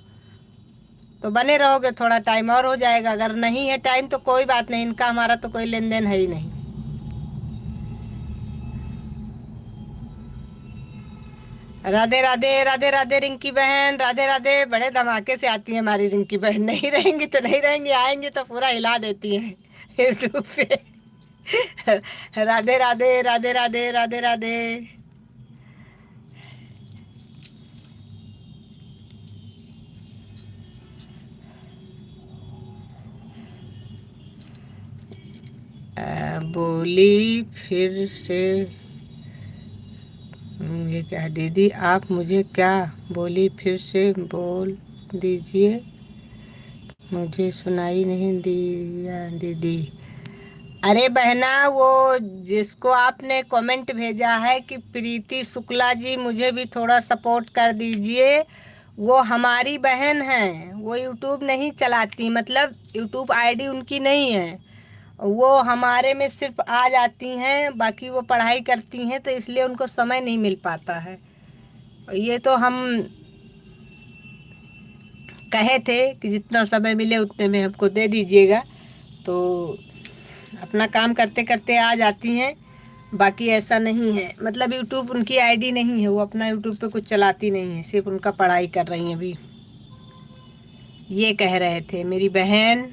तो बने रहोगे, थोड़ा टाइम और हो जाएगा, अगर नहीं है टाइम तो कोई बात नहीं, इनका हमारा तो कोई लेन देन है ही नहीं। राधे राधे राधे राधे रिंकी बहन, राधे राधे। बड़े धमाके से आती है हमारी रिंकी बहन, नहीं रहेंगी तो नहीं रहेंगी, आएंगी तो पूरा हिला देती हैं यूट्यूब पे। राधे राधे राधे राधे राधे राधे। बोली फिर से, ये क्या दीदी आप मुझे क्या बोली, फिर से बोल दीजिए, मुझे सुनाई नहीं दिया दीदी। अरे बहना, वो जिसको आपने कमेंट भेजा है कि प्रीति शुक्ला जी मुझे भी थोड़ा सपोर्ट कर दीजिए, वो हमारी बहन है, वो यूट्यूब नहीं चलाती, मतलब यूट्यूब आईडी उनकी नहीं है, वो हमारे में सिर्फ आ जाती हैं, बाकी वो पढ़ाई करती हैं तो इसलिए उनको समय नहीं मिल पाता है। ये तो हम कहे थे कि जितना समय मिले उतने में हमको दे दीजिएगा, तो अपना काम करते करते आ जाती हैं, बाकी ऐसा नहीं है, मतलब यूट्यूब उनकी आईडी नहीं है, वो अपना यूट्यूब पे कुछ चलाती नहीं है, सिर्फ उनका पढ़ाई कर रही हैं अभी, ये कह रहे थे मेरी बहन।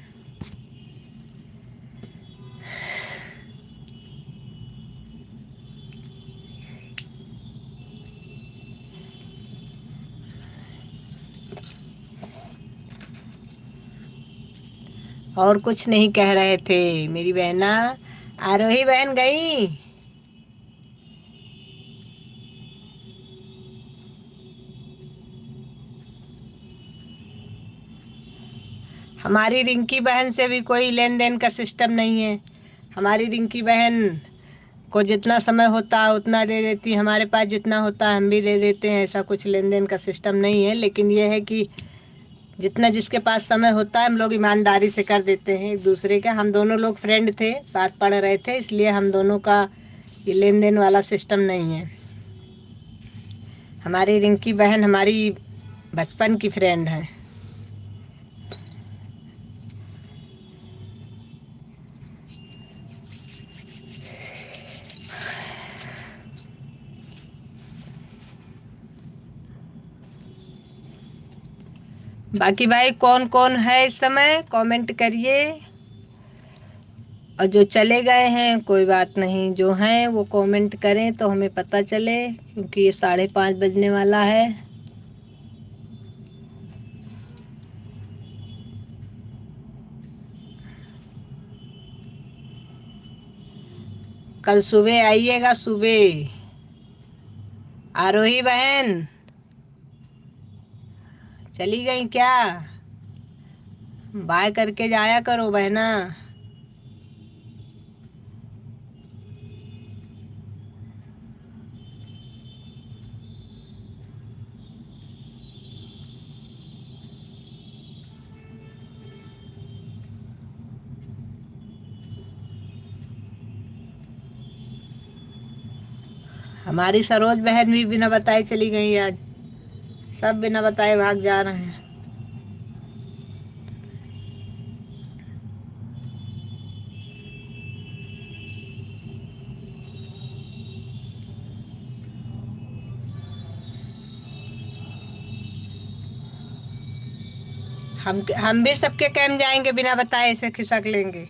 और कुछ नहीं कह रहे थे मेरी बहना। आरोही बहन गई, हमारी रिंकी बहन से भी कोई लेन देन का सिस्टम नहीं है, हमारी रिंकी बहन को जितना समय होता है उतना दे देती, हमारे पास जितना होता है हम भी दे देते हैं, ऐसा कुछ लेन देन का सिस्टम नहीं है, लेकिन यह है कि जितना जिसके पास समय होता है हम लोग ईमानदारी से कर देते हैं एक दूसरे का। हम दोनों लोग फ्रेंड थे, साथ पढ़ रहे थे, इसलिए हम दोनों का ये लेन देन वाला सिस्टम नहीं है। हमारी रिंकी बहन हमारी बचपन की फ्रेंड है। बाकी भाई कौन कौन है इस समय कमेंट करिए। और जो चले गए हैं कोई बात नहीं, जो हैं वो कमेंट करें तो हमें पता चले, क्योंकि ये 5:30 बजने वाला है। कल सुबह आइएगा, सुबह। आरोही बहन चली गई क्या? बाय करके जाया करो बहना। हमारी सरोज बहन भी बिना बताए चली गई आज। सब बिना बताए भाग जा रहे हैं। हम भी सबके कैंप जाएंगे, बिना बताए ऐसे खिसक लेंगे।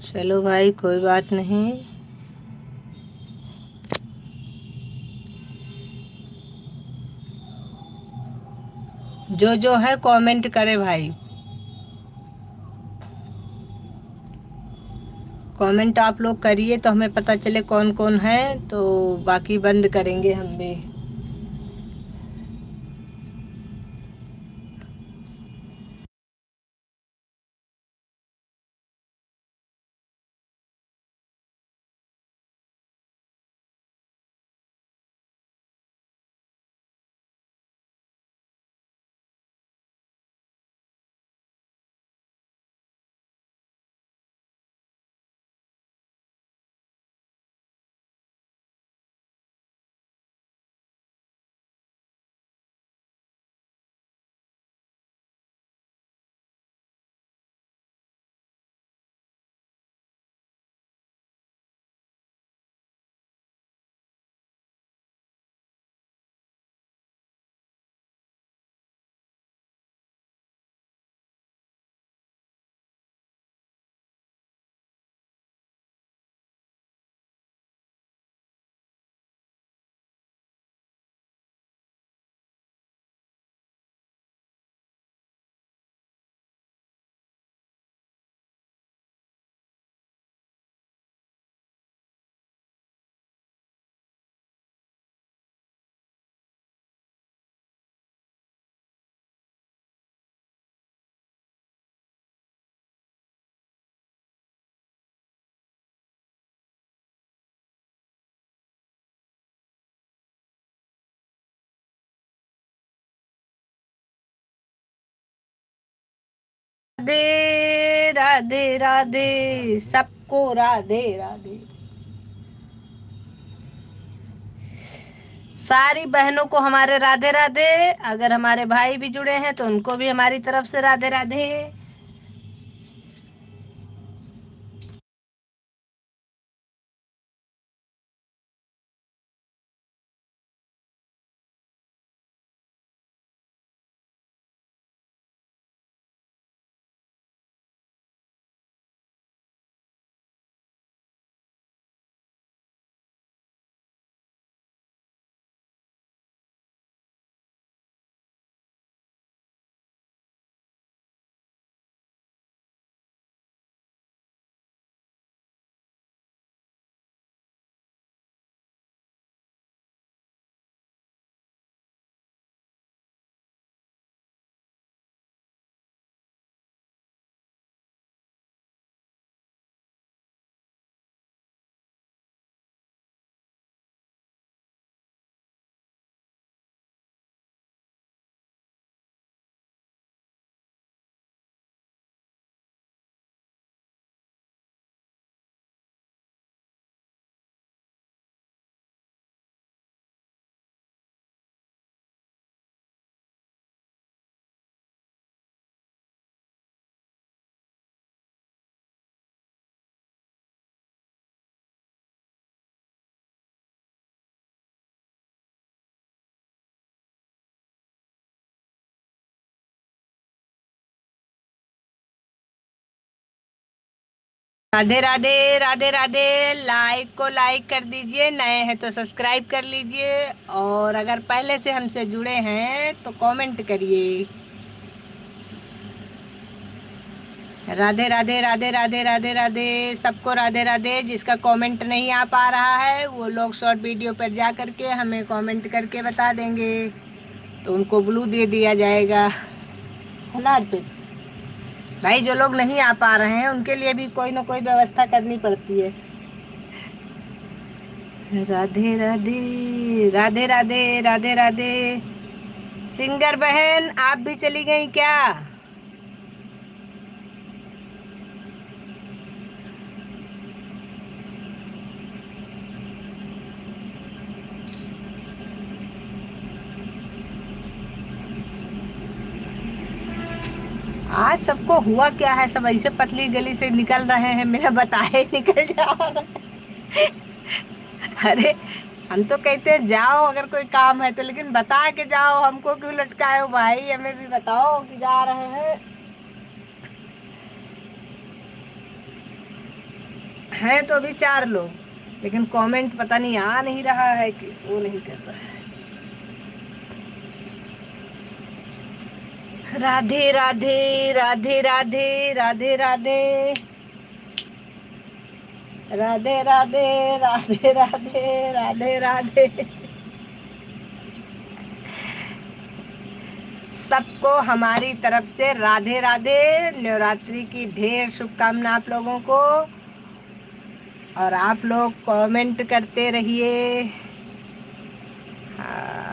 चलो भाई कोई बात नहीं। जो है कमेंट करे भाई। कमेंट आप लोग करिए तो हमें पता चले कौन कौन है, तो बाकी बंद करेंगे हम भी। राधे राधे राधे, सबको राधे राधे। सारी बहनों को हमारे राधे राधे। अगर हमारे भाई भी जुड़े हैं तो उनको भी हमारी तरफ से राधे राधे। राधे राधे राधे राधे। लाइक को लाइक कर दीजिए, नए हैं तो सब्सक्राइब कर लीजिए, और अगर पहले से हमसे जुड़े हैं तो कमेंट करिए। राधे राधे राधे राधे राधे राधे, सबको राधे राधे। जिसका कमेंट नहीं आ पा रहा है वो लोग शॉर्ट वीडियो पर जा करके हमें कमेंट करके बता देंगे, तो उनको ब्लू दे दिया जाएगा, है ना अर्पित भाई। जो लोग नहीं आ पा रहे हैं उनके लिए भी कोई ना कोई व्यवस्था करनी पड़ती है। राधे राधे राधे राधे राधे राधे। सिंगर बहन आप भी चली गई क्या? आज सबको हुआ क्या है, सब ऐसे पतली गली से निकल रहे हैं, मेरा बताए निकल जा रहा है। अरे हम तो कहते हैं जाओ अगर कोई काम है तो, लेकिन बता के जाओ, हमको क्यों लटकाए हो भाई, हमें भी बताओ कि जा रहे हैं तो अभी 4 लोग, लेकिन कमेंट पता नहीं आ नहीं रहा है कि वो नहीं कर रहा है। राधे राधे राधे राधे राधे राधे राधे राधे राधे राधे राधे राधे। सबको हमारी तरफ से राधे राधे। नवरात्रि की ढेर शुभकामना आप लोगों को, और आप लोग कमेंट करते रहिए। हाँ।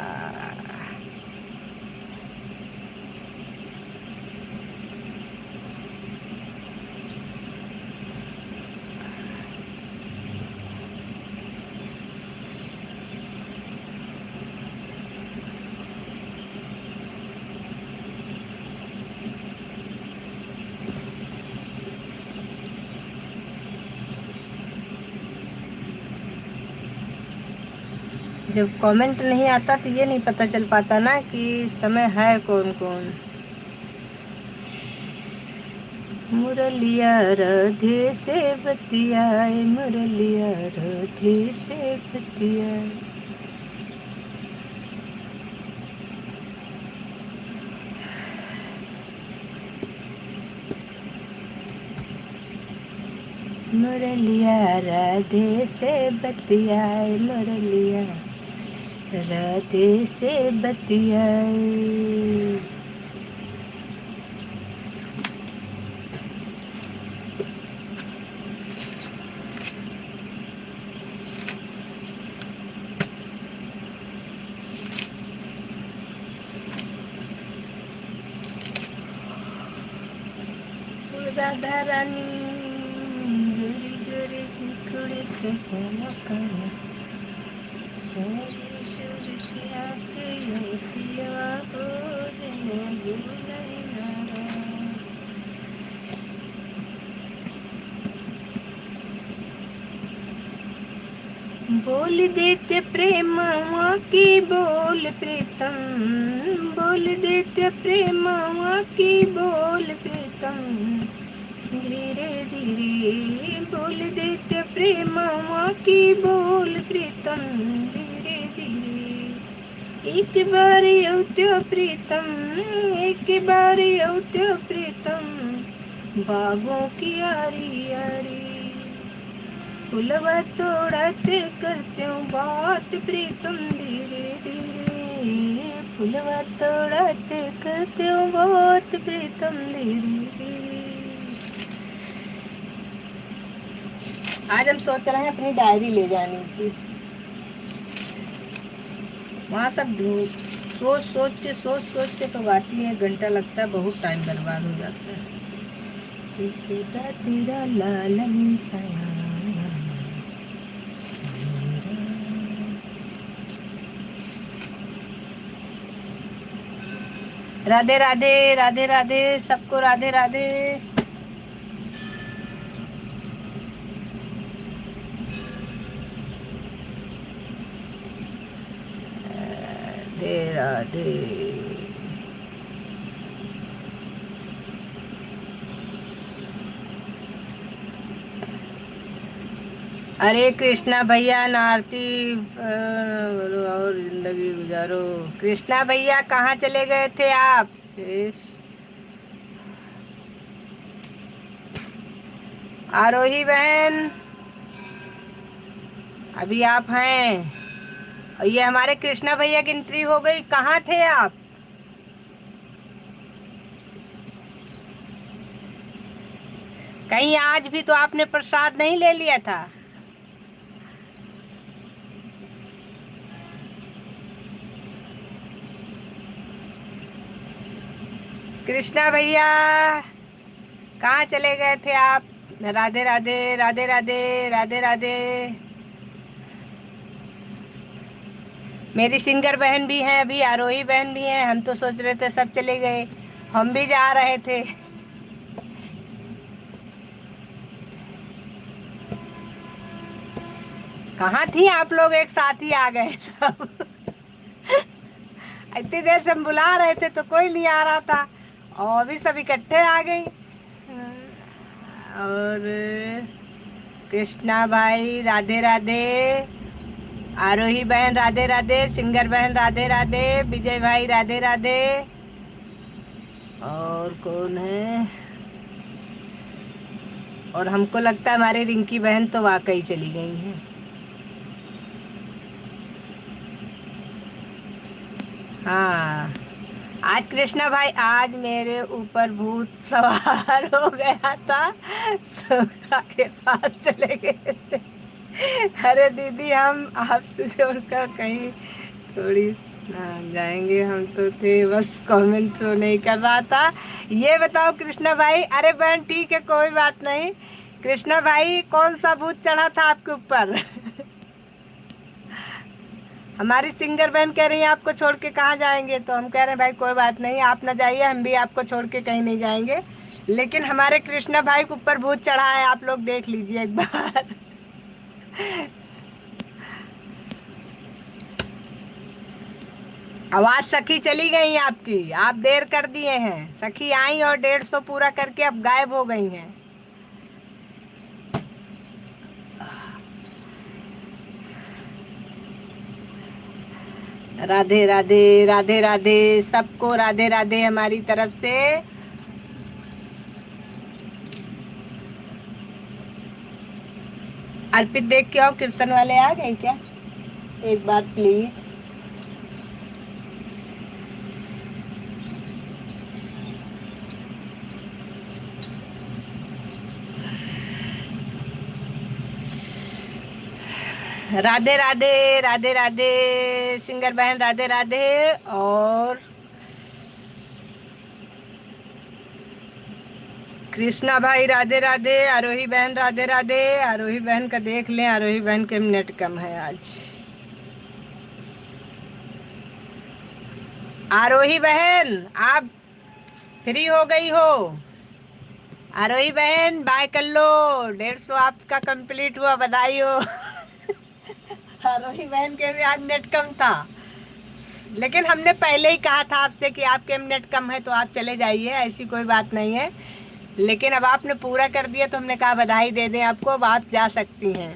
जब कमेंट नहीं आता तो ये नहीं पता चल पाता ना कि समय है कौन कौन। मुरलिया राधे से बतियाए, मुरलिया राधे से बतियाए। मुरलिया राधे से बतियाए, मुरलिया राधे से बतियाए। राधा रानी गोरी गोरी मुखड़े के काला सूरतिया के पिया हो दिन गुलनारा। बोल देते प्रेम की बोल प्रीतम, बोल देते प्रेम की बोल प्रीतम, धीरे धीरे बोल देते प्रेम की बोल प्रीतम, धीरे धीरे। एक बार यौत्यो प्रीतम, एक बार यौत्यो प्रीतम, बागों की यारी यारी। फुलवा तोड़ते करते हूँ बात प्रीतम, धीरे धीरे। फुलवा तोड़ते करते हूँ बात प्रीतम, धीरे धीरे। आज हम सोच रहे हैं अपनी डायरी ले जानी चाहिए, वहाँ सब सोच सोच के तो आती है, घंटा लगता है, बहुत टाइम बर्बाद हो जाता है। सीधा तेरा लालन साया। राधे राधे राधे राधे, सबको राधे राधे। राधे राधे। अरे कृष्णा भैया नारती करो और जिंदगी गुजारो। कृष्णा भैया कहाँ चले गए थे आप? आरोही बहन अभी आप हैं, और ये हमारे कृष्णा भैया की एंट्री हो गई। कहाँ थे आप? कहीं आज भी तो आपने प्रसाद नहीं ले लिया था? कृष्णा भैया कहाँ चले गए थे आप? राधे राधे राधे राधे राधे राधे। मेरी सिंगर बहन भी है, अभी आरोही बहन भी है। हम तो सोच रहे थे सब चले गए, हम भी जा रहे थे। कहाँ थी आप लोग? एक साथ ही आ गए सब। इतनी देर से हम बुला रहे थे तो कोई नहीं आ रहा था, और अभी सब इकट्ठे आ गई। और कृष्णा भाई राधे राधे, आरोही बहन राधे राधे, सिंगर बहन राधे राधे, विजय भाई राधे राधे। और कौन है? और हमको लगता है हमारी रिंकी बहन तो वाकई चली गई हैं। हाँ, आज कृष्णा भाई, आज मेरे ऊपर भूत सवार हो गया था, सोखा के पास चले गए थे। अरे दीदी हम आपसे जोड़कर कहीं थोड़ी जाएंगे, हम तो थे बस कमेंट शो नहीं कर रहा था। ये बताओ कृष्णा भाई, अरे बहन ठीक है कोई बात नहीं। कृष्णा भाई कौन सा भूत चढ़ा था आपके ऊपर? हमारी सिंगर बहन कह रही है आपको छोड़ के कहाँ जाएंगे, तो हम कह रहे हैं भाई कोई बात नहीं, आप ना जाइए, हम भी आपको छोड़ के कहीं नहीं जाएंगे। लेकिन हमारे कृष्णा भाई के ऊपर भूत चढ़ा है, आप लोग देख लीजिए एक बार। आवाज सखी चली गई आपकी, आप देर कर दिए हैं। सखी आई और 150 पूरा करके अब गायब हो गई हैं। राधे राधे राधे राधे, सबको राधे राधे हमारी तरफ से। अर्पित देख के आओ, कीर्तन वाले आ गए क्या? एक बार प्लीज। राधे राधे राधे राधे, सिंगर बहन राधे राधे। और कृष्णा भाई राधे राधे, आरोही बहन राधे राधे। आरोही बहन का देख लें, आरोही बहन के नेट कम है आज। आरोही बहन आप फ्री हो गई हो? आरोही बहन बाय कर लो, 150 आपका कंप्लीट हुआ, बधाई हो। आरोही बहन के भी आज नेट कम था, लेकिन हमने पहले ही कहा था आपसे कि आपके नेट कम है तो आप चले जाइए, ऐसी कोई बात नहीं है। लेकिन अब आपने पूरा कर दिया तो हमने कहा बधाई दे दें आपको, अब आप जा सकती हैं।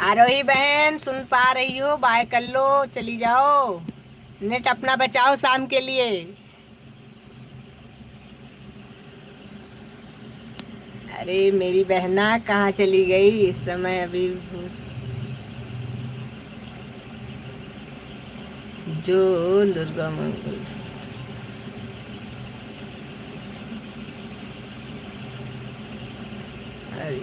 आरोही बहन सुन पा रही हो? बाय कर लो, चली जाओ, नेट अपना बचाओ शाम के लिए। अरे मेरी बहना कहाँ चली गई इस समय? अभी जो दुर्गा मंगल। अरे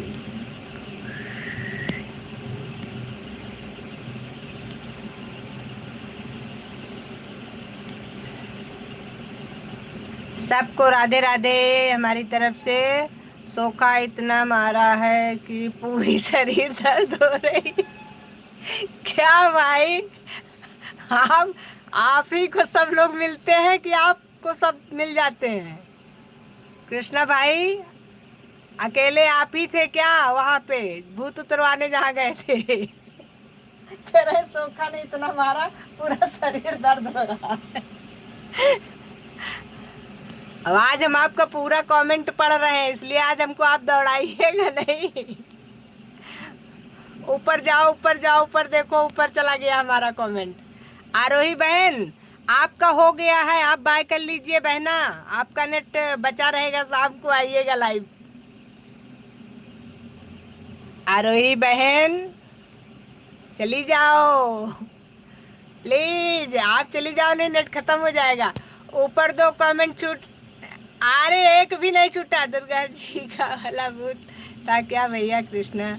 सबको राधे राधे हमारी तरफ से। सोखा इतना मारा है कि पूरी शरीर दर्द हो रही। क्या भाई, आप ही को सब लोग मिलते हैं कि आपको सब मिल जाते हैं? कृष्णा भाई अकेले आप ही थे क्या वहां पे भूत उतरवाने जहाँ गए थे? कह रहे सोखा ने इतना मारा पूरा शरीर दर्द हो रहा है। अब आज हम आपका पूरा कमेंट पढ़ रहे हैं, इसलिए आज हमको आप दौड़ाइएगा नहीं। ऊपर जाओ, ऊपर जाओ, ऊपर देखो, ऊपर चला गया हमारा कमेंट। आरोही बहन, आपका हो गया है, आप बाय कर लीजिए बहना, आपका नेट बचा रहेगा, शाम को आइएगा लाइव। आरोही बहन चली जाओ प्लीज, आप चली जाओ, नहीं नेट खत्म हो जाएगा। ऊपर 2 कमेंट छूट, अरे एक भी नहीं छूटा, दुर्गा जी का भला भूत था क्या भैया कृष्णा,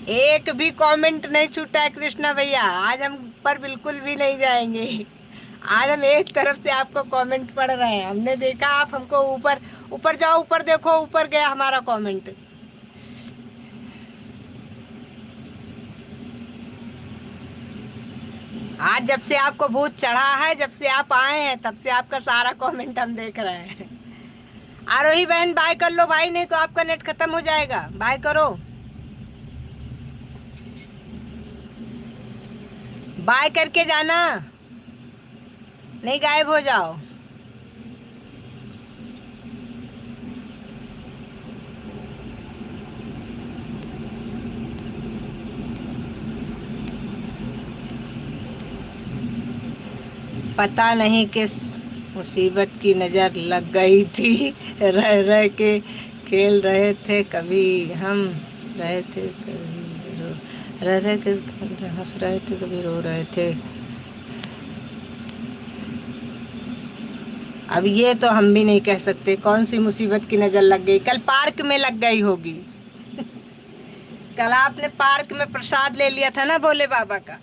एक भी कमेंट नहीं छूटा है कृष्णा भैया, आज हम पर बिल्कुल भी नहीं जाएंगे। आज हम एक तरफ से आपको कमेंट पढ़ रहे हैं, हमने देखा आप हमको ऊपर, ऊपर जाओ, ऊपर देखो, ऊपर गया हमारा कमेंट। आज जब से आपको भूत चढ़ा है, जब से आप आए हैं, तब से आपका सारा कमेंट हम देख रहे हैं। आरोही बहन बाय कर लो भाई, नहीं तो आपका नेट खत्म हो जाएगा, बाय करो, बाय करके जाना, नहीं गायब हो जाओ। पता नहीं किस मुसीबत की नज़र लग गई थी, रह रह के खेल रहे थे, कभी हम रहे थे, कभी रह रह के हंस रहे थे, कभी रो रहे थे। अब ये तो हम भी नहीं कह सकते कौन सी मुसीबत की नज़र लग गई, कल पार्क में लग गई होगी। कल आपने पार्क में प्रसाद ले लिया था ना भोले बाबा का,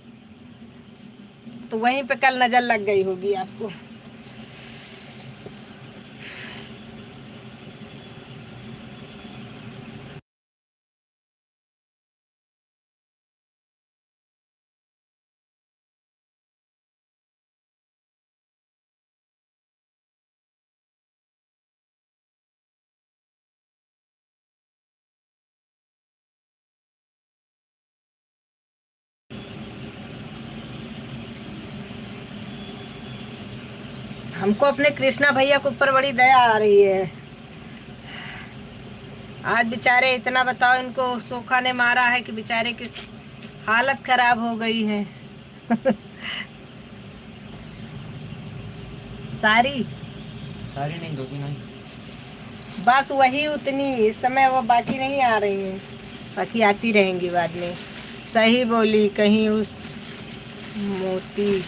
तो वहीं पे कल नज़र लग गई होगी आपको। हमको अपने कृष्णा भैया के ऊपर बड़ी दया आ रही है। आज बेचारे, इतना बताओ, इनको सोखा ने मारा है कि बेचारे की हालत खराब हो गई है। सारी सारी नहीं, 2-3 आई। बस वही उतनी, इस समय वो बाकी नहीं आ रही हैं, बाकी आती रहेंगी बाद में। सही बोली, कहीं उस मोती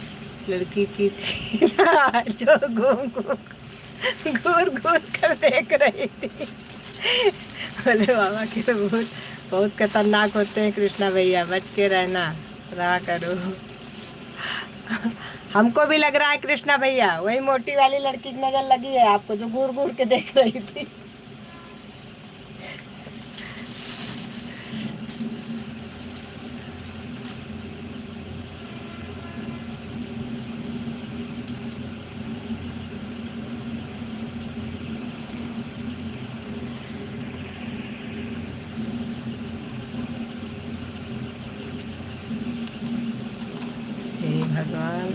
लड़की की थी जो घूर घूर कर देख रही थी। भोले बाबा के तो भूत बहुत खतरनाक होते हैं कृष्णा भैया, बच के रहना, रहा करो। हमको भी लग रहा है कृष्णा भैया, वही मोटी वाली लड़की की नजर लगी है आपको, जो घूर घूर के देख रही थी। हे भगवान,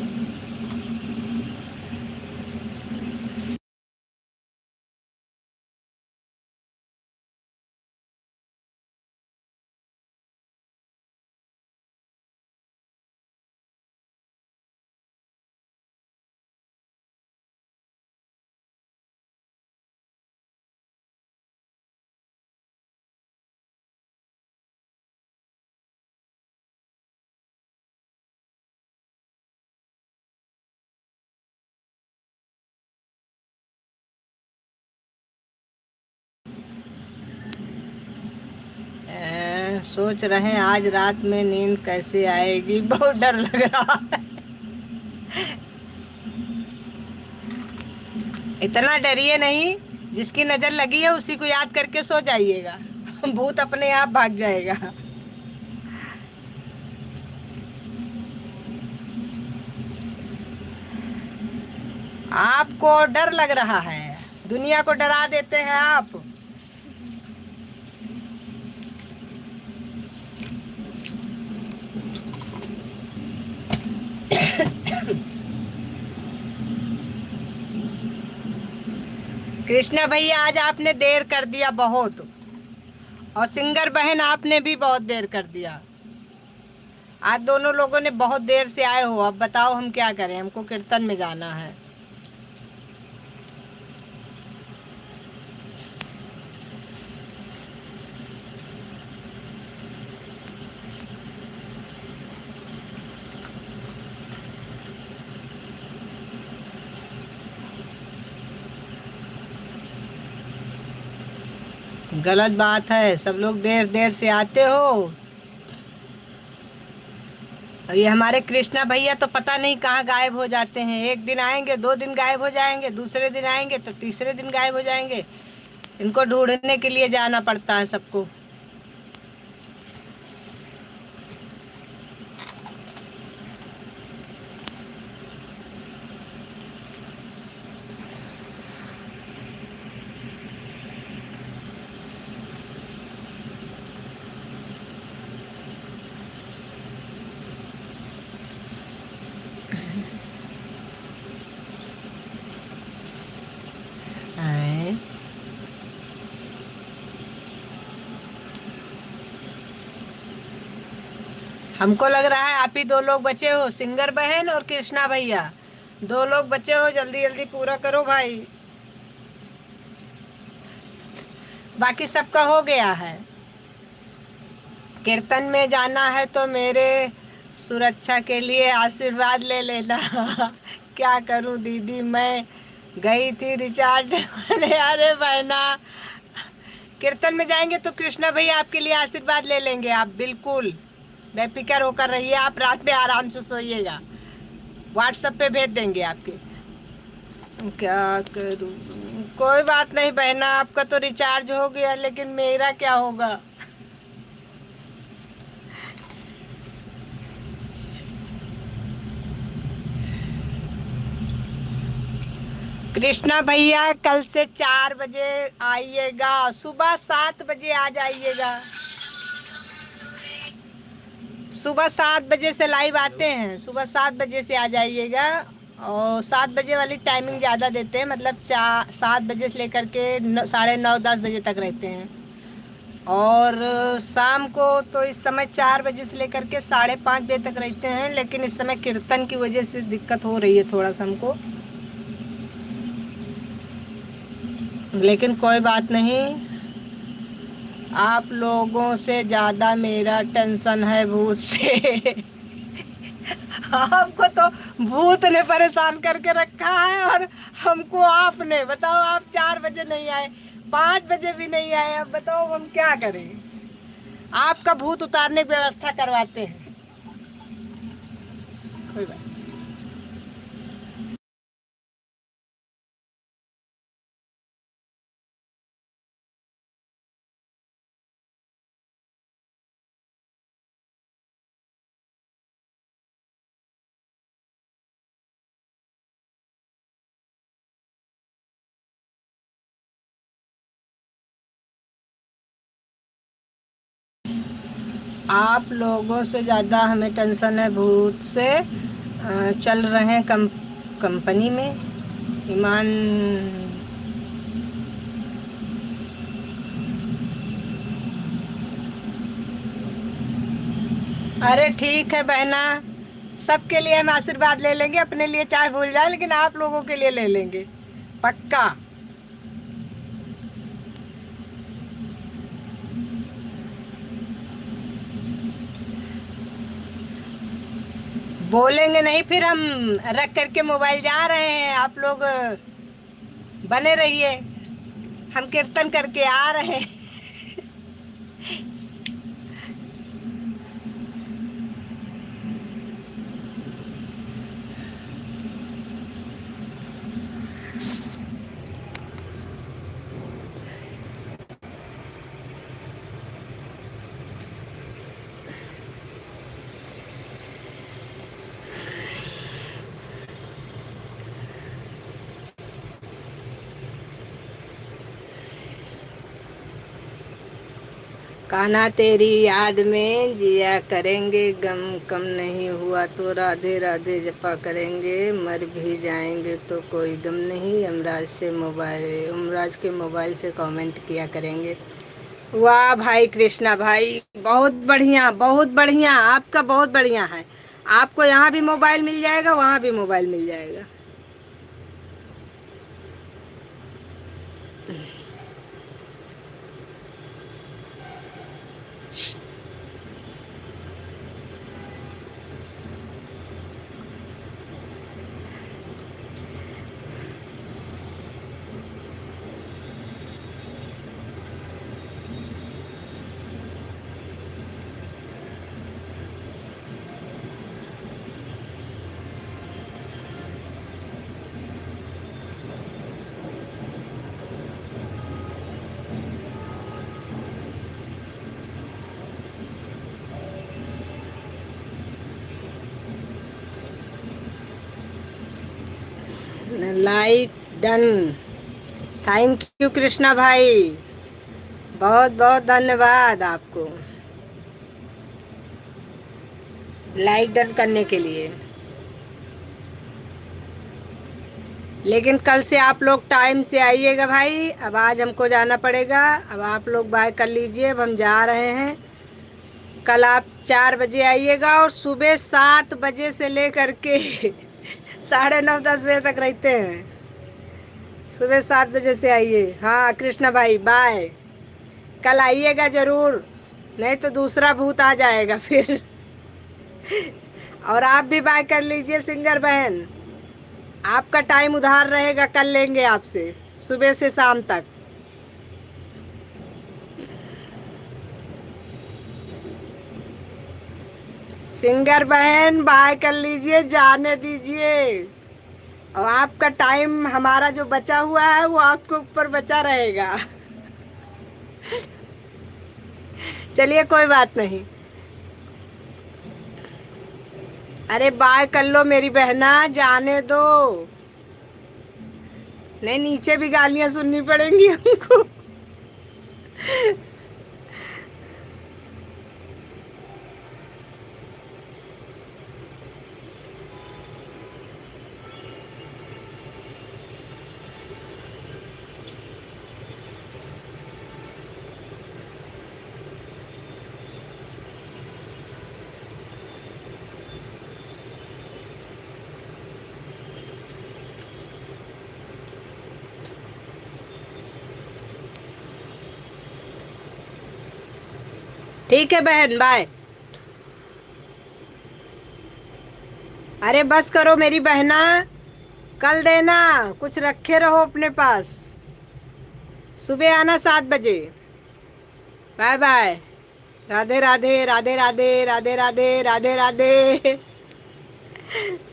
सोच रहे हैं आज रात में नींद कैसे आएगी, बहुत डर लग रहा है। इतना डरिए नहीं, जिसकी नजर लगी है उसी को याद करके सो जाइएगा, भूत अपने आप भाग जाएगा। आपको डर लग रहा है, दुनिया को डरा देते हैं आप। कृष्णा भैया आज आपने देर कर दिया बहुत, और सिंगर बहन आपने भी बहुत देर कर दिया। आज दोनों लोगों ने बहुत देर से आए हो, अब बताओ हम क्या करें, हमको कीर्तन में जाना है। गलत बात है, सब लोग देर देर से आते हो। और ये हमारे कृष्णा भैया तो पता नहीं कहाँ गायब हो जाते हैं, एक दिन आएंगे, 2 दिन गायब हो जाएंगे, दूसरे दिन आएंगे तो तीसरे दिन गायब हो जाएंगे। इनको ढूंढने के लिए जाना पड़ता है सबको। आए। हमको लग रहा है आप ही 2 लोग बचे हो, सिंगर बहन और कृष्णा भैया। 2 लोग बचे हो, जल्दी जल्दी पूरा करो भाई, बाकी सबका हो गया है। कीर्तन में जाना है तो मेरे सुरक्षा के लिए आशीर्वाद ले लेना। क्या करूं दीदी, मैं गई थी रिचार्ज करने। अरे बहना, कीर्तन में जाएंगे तो कृष्णा भैया आपके लिए आशीर्वाद ले लेंगे, आप बिल्कुल बेफिक्र होकर रहिए। आप रात में आराम से सोइएगा, व्हाट्सएप पे भेज देंगे आपके। क्या करूं, कोई बात नहीं बहना, आपका तो रिचार्ज हो गया, लेकिन मेरा क्या होगा। कृष्णा भैया कल से 4 बजे आइएगा, सुबह 7 बजे आ जाइएगा। सुबह 7 बजे से लाइव आते हैं, सुबह 7 बजे से आ जाइएगा। और 7 बजे वाली टाइमिंग ज़्यादा देते हैं, मतलब 7 बजे से लेकर के 9:30-10 बजे तक रहते हैं। और शाम को तो इस समय 4 बजे से लेकर के 5:30 बजे तक रहते हैं, लेकिन इस समय कीर्तन की वजह से दिक्कत हो रही है थोड़ा सा हमको, लेकिन कोई बात नहीं। आप लोगों से ज़्यादा मेरा टेंशन है भूत से। आपको तो भूत ने परेशान करके रखा है, और हमको आपने, बताओ आप 4 बजे नहीं आए, 5 बजे भी नहीं आए, अब बताओ हम क्या करें। आपका भूत उतारने की व्यवस्था करवाते हैं, कोई बात। आप लोगों से ज़्यादा हमें टेंशन है भूत से। चल रहे हैं कंपनी में ईमान। अरे ठीक है बहना, सबके लिए हम आशीर्वाद ले लेंगे, अपने लिए चाहे भूल जाए, लेकिन आप लोगों के लिए ले लेंगे पक्का। बोलेंगे नहीं, फिर हम रख करके मोबाइल जा रहे हैं, आप लोग बने रहिए, हम कीर्तन करके आ रहे हैं। कान्हा तेरी याद में जिया करेंगे, गम कम नहीं हुआ तो राधे राधे जपा करेंगे, मर भी जाएंगे तो कोई गम नहीं, यमराज के मोबाइल से कमेंट किया करेंगे। वाह भाई कृष्णा भाई, बहुत बढ़िया, बहुत बढ़िया, आपका बहुत बढ़िया है। आपको यहाँ भी मोबाइल मिल जाएगा, वहाँ भी मोबाइल मिल जाएगा। Light done. Thank you Krishna भाई, बहुत बहुत धन्यवाद आपको लाइक डन करने के लिए। लेकिन कल से आप लोग टाइम से आइएगा भाई। अब आज हमको जाना पड़ेगा, अब आप लोग बाय कर लीजिए, अब हम जा रहे हैं। कल आप 4 बजे आइएगा और सुबह 7 बजे से लेकर के 9:30 10 बजे तक रहते हैं। सुबह 7 बजे से आइए। हाँ कृष्णा भाई बाय। कल आइएगा जरूर, नहीं तो दूसरा भूत आ जाएगा फिर। और आप भी बाय कर लीजिए सिंगर बहन, आपका टाइम उधार रहेगा, कल लेंगे आपसे सुबह से शाम तक। सिंगर बहन बाय कर लीजिए, जाने दीजिए। और आपका टाइम, हमारा जो बचा हुआ है वो आपके ऊपर बचा रहेगा। चलिए कोई बात नहीं। अरे बाय कर लो मेरी बहना, जाने दो। नहीं, नीचे भी गालियां सुननी पड़ेंगी हमको। ठीक है बहन बाय। अरे बस करो मेरी बहना, कल देना, कुछ रखे रहो अपने पास। सुबह आना 7 बजे। Bye bye. राधे राधे राधे राधे राधे राधे राधे राधे।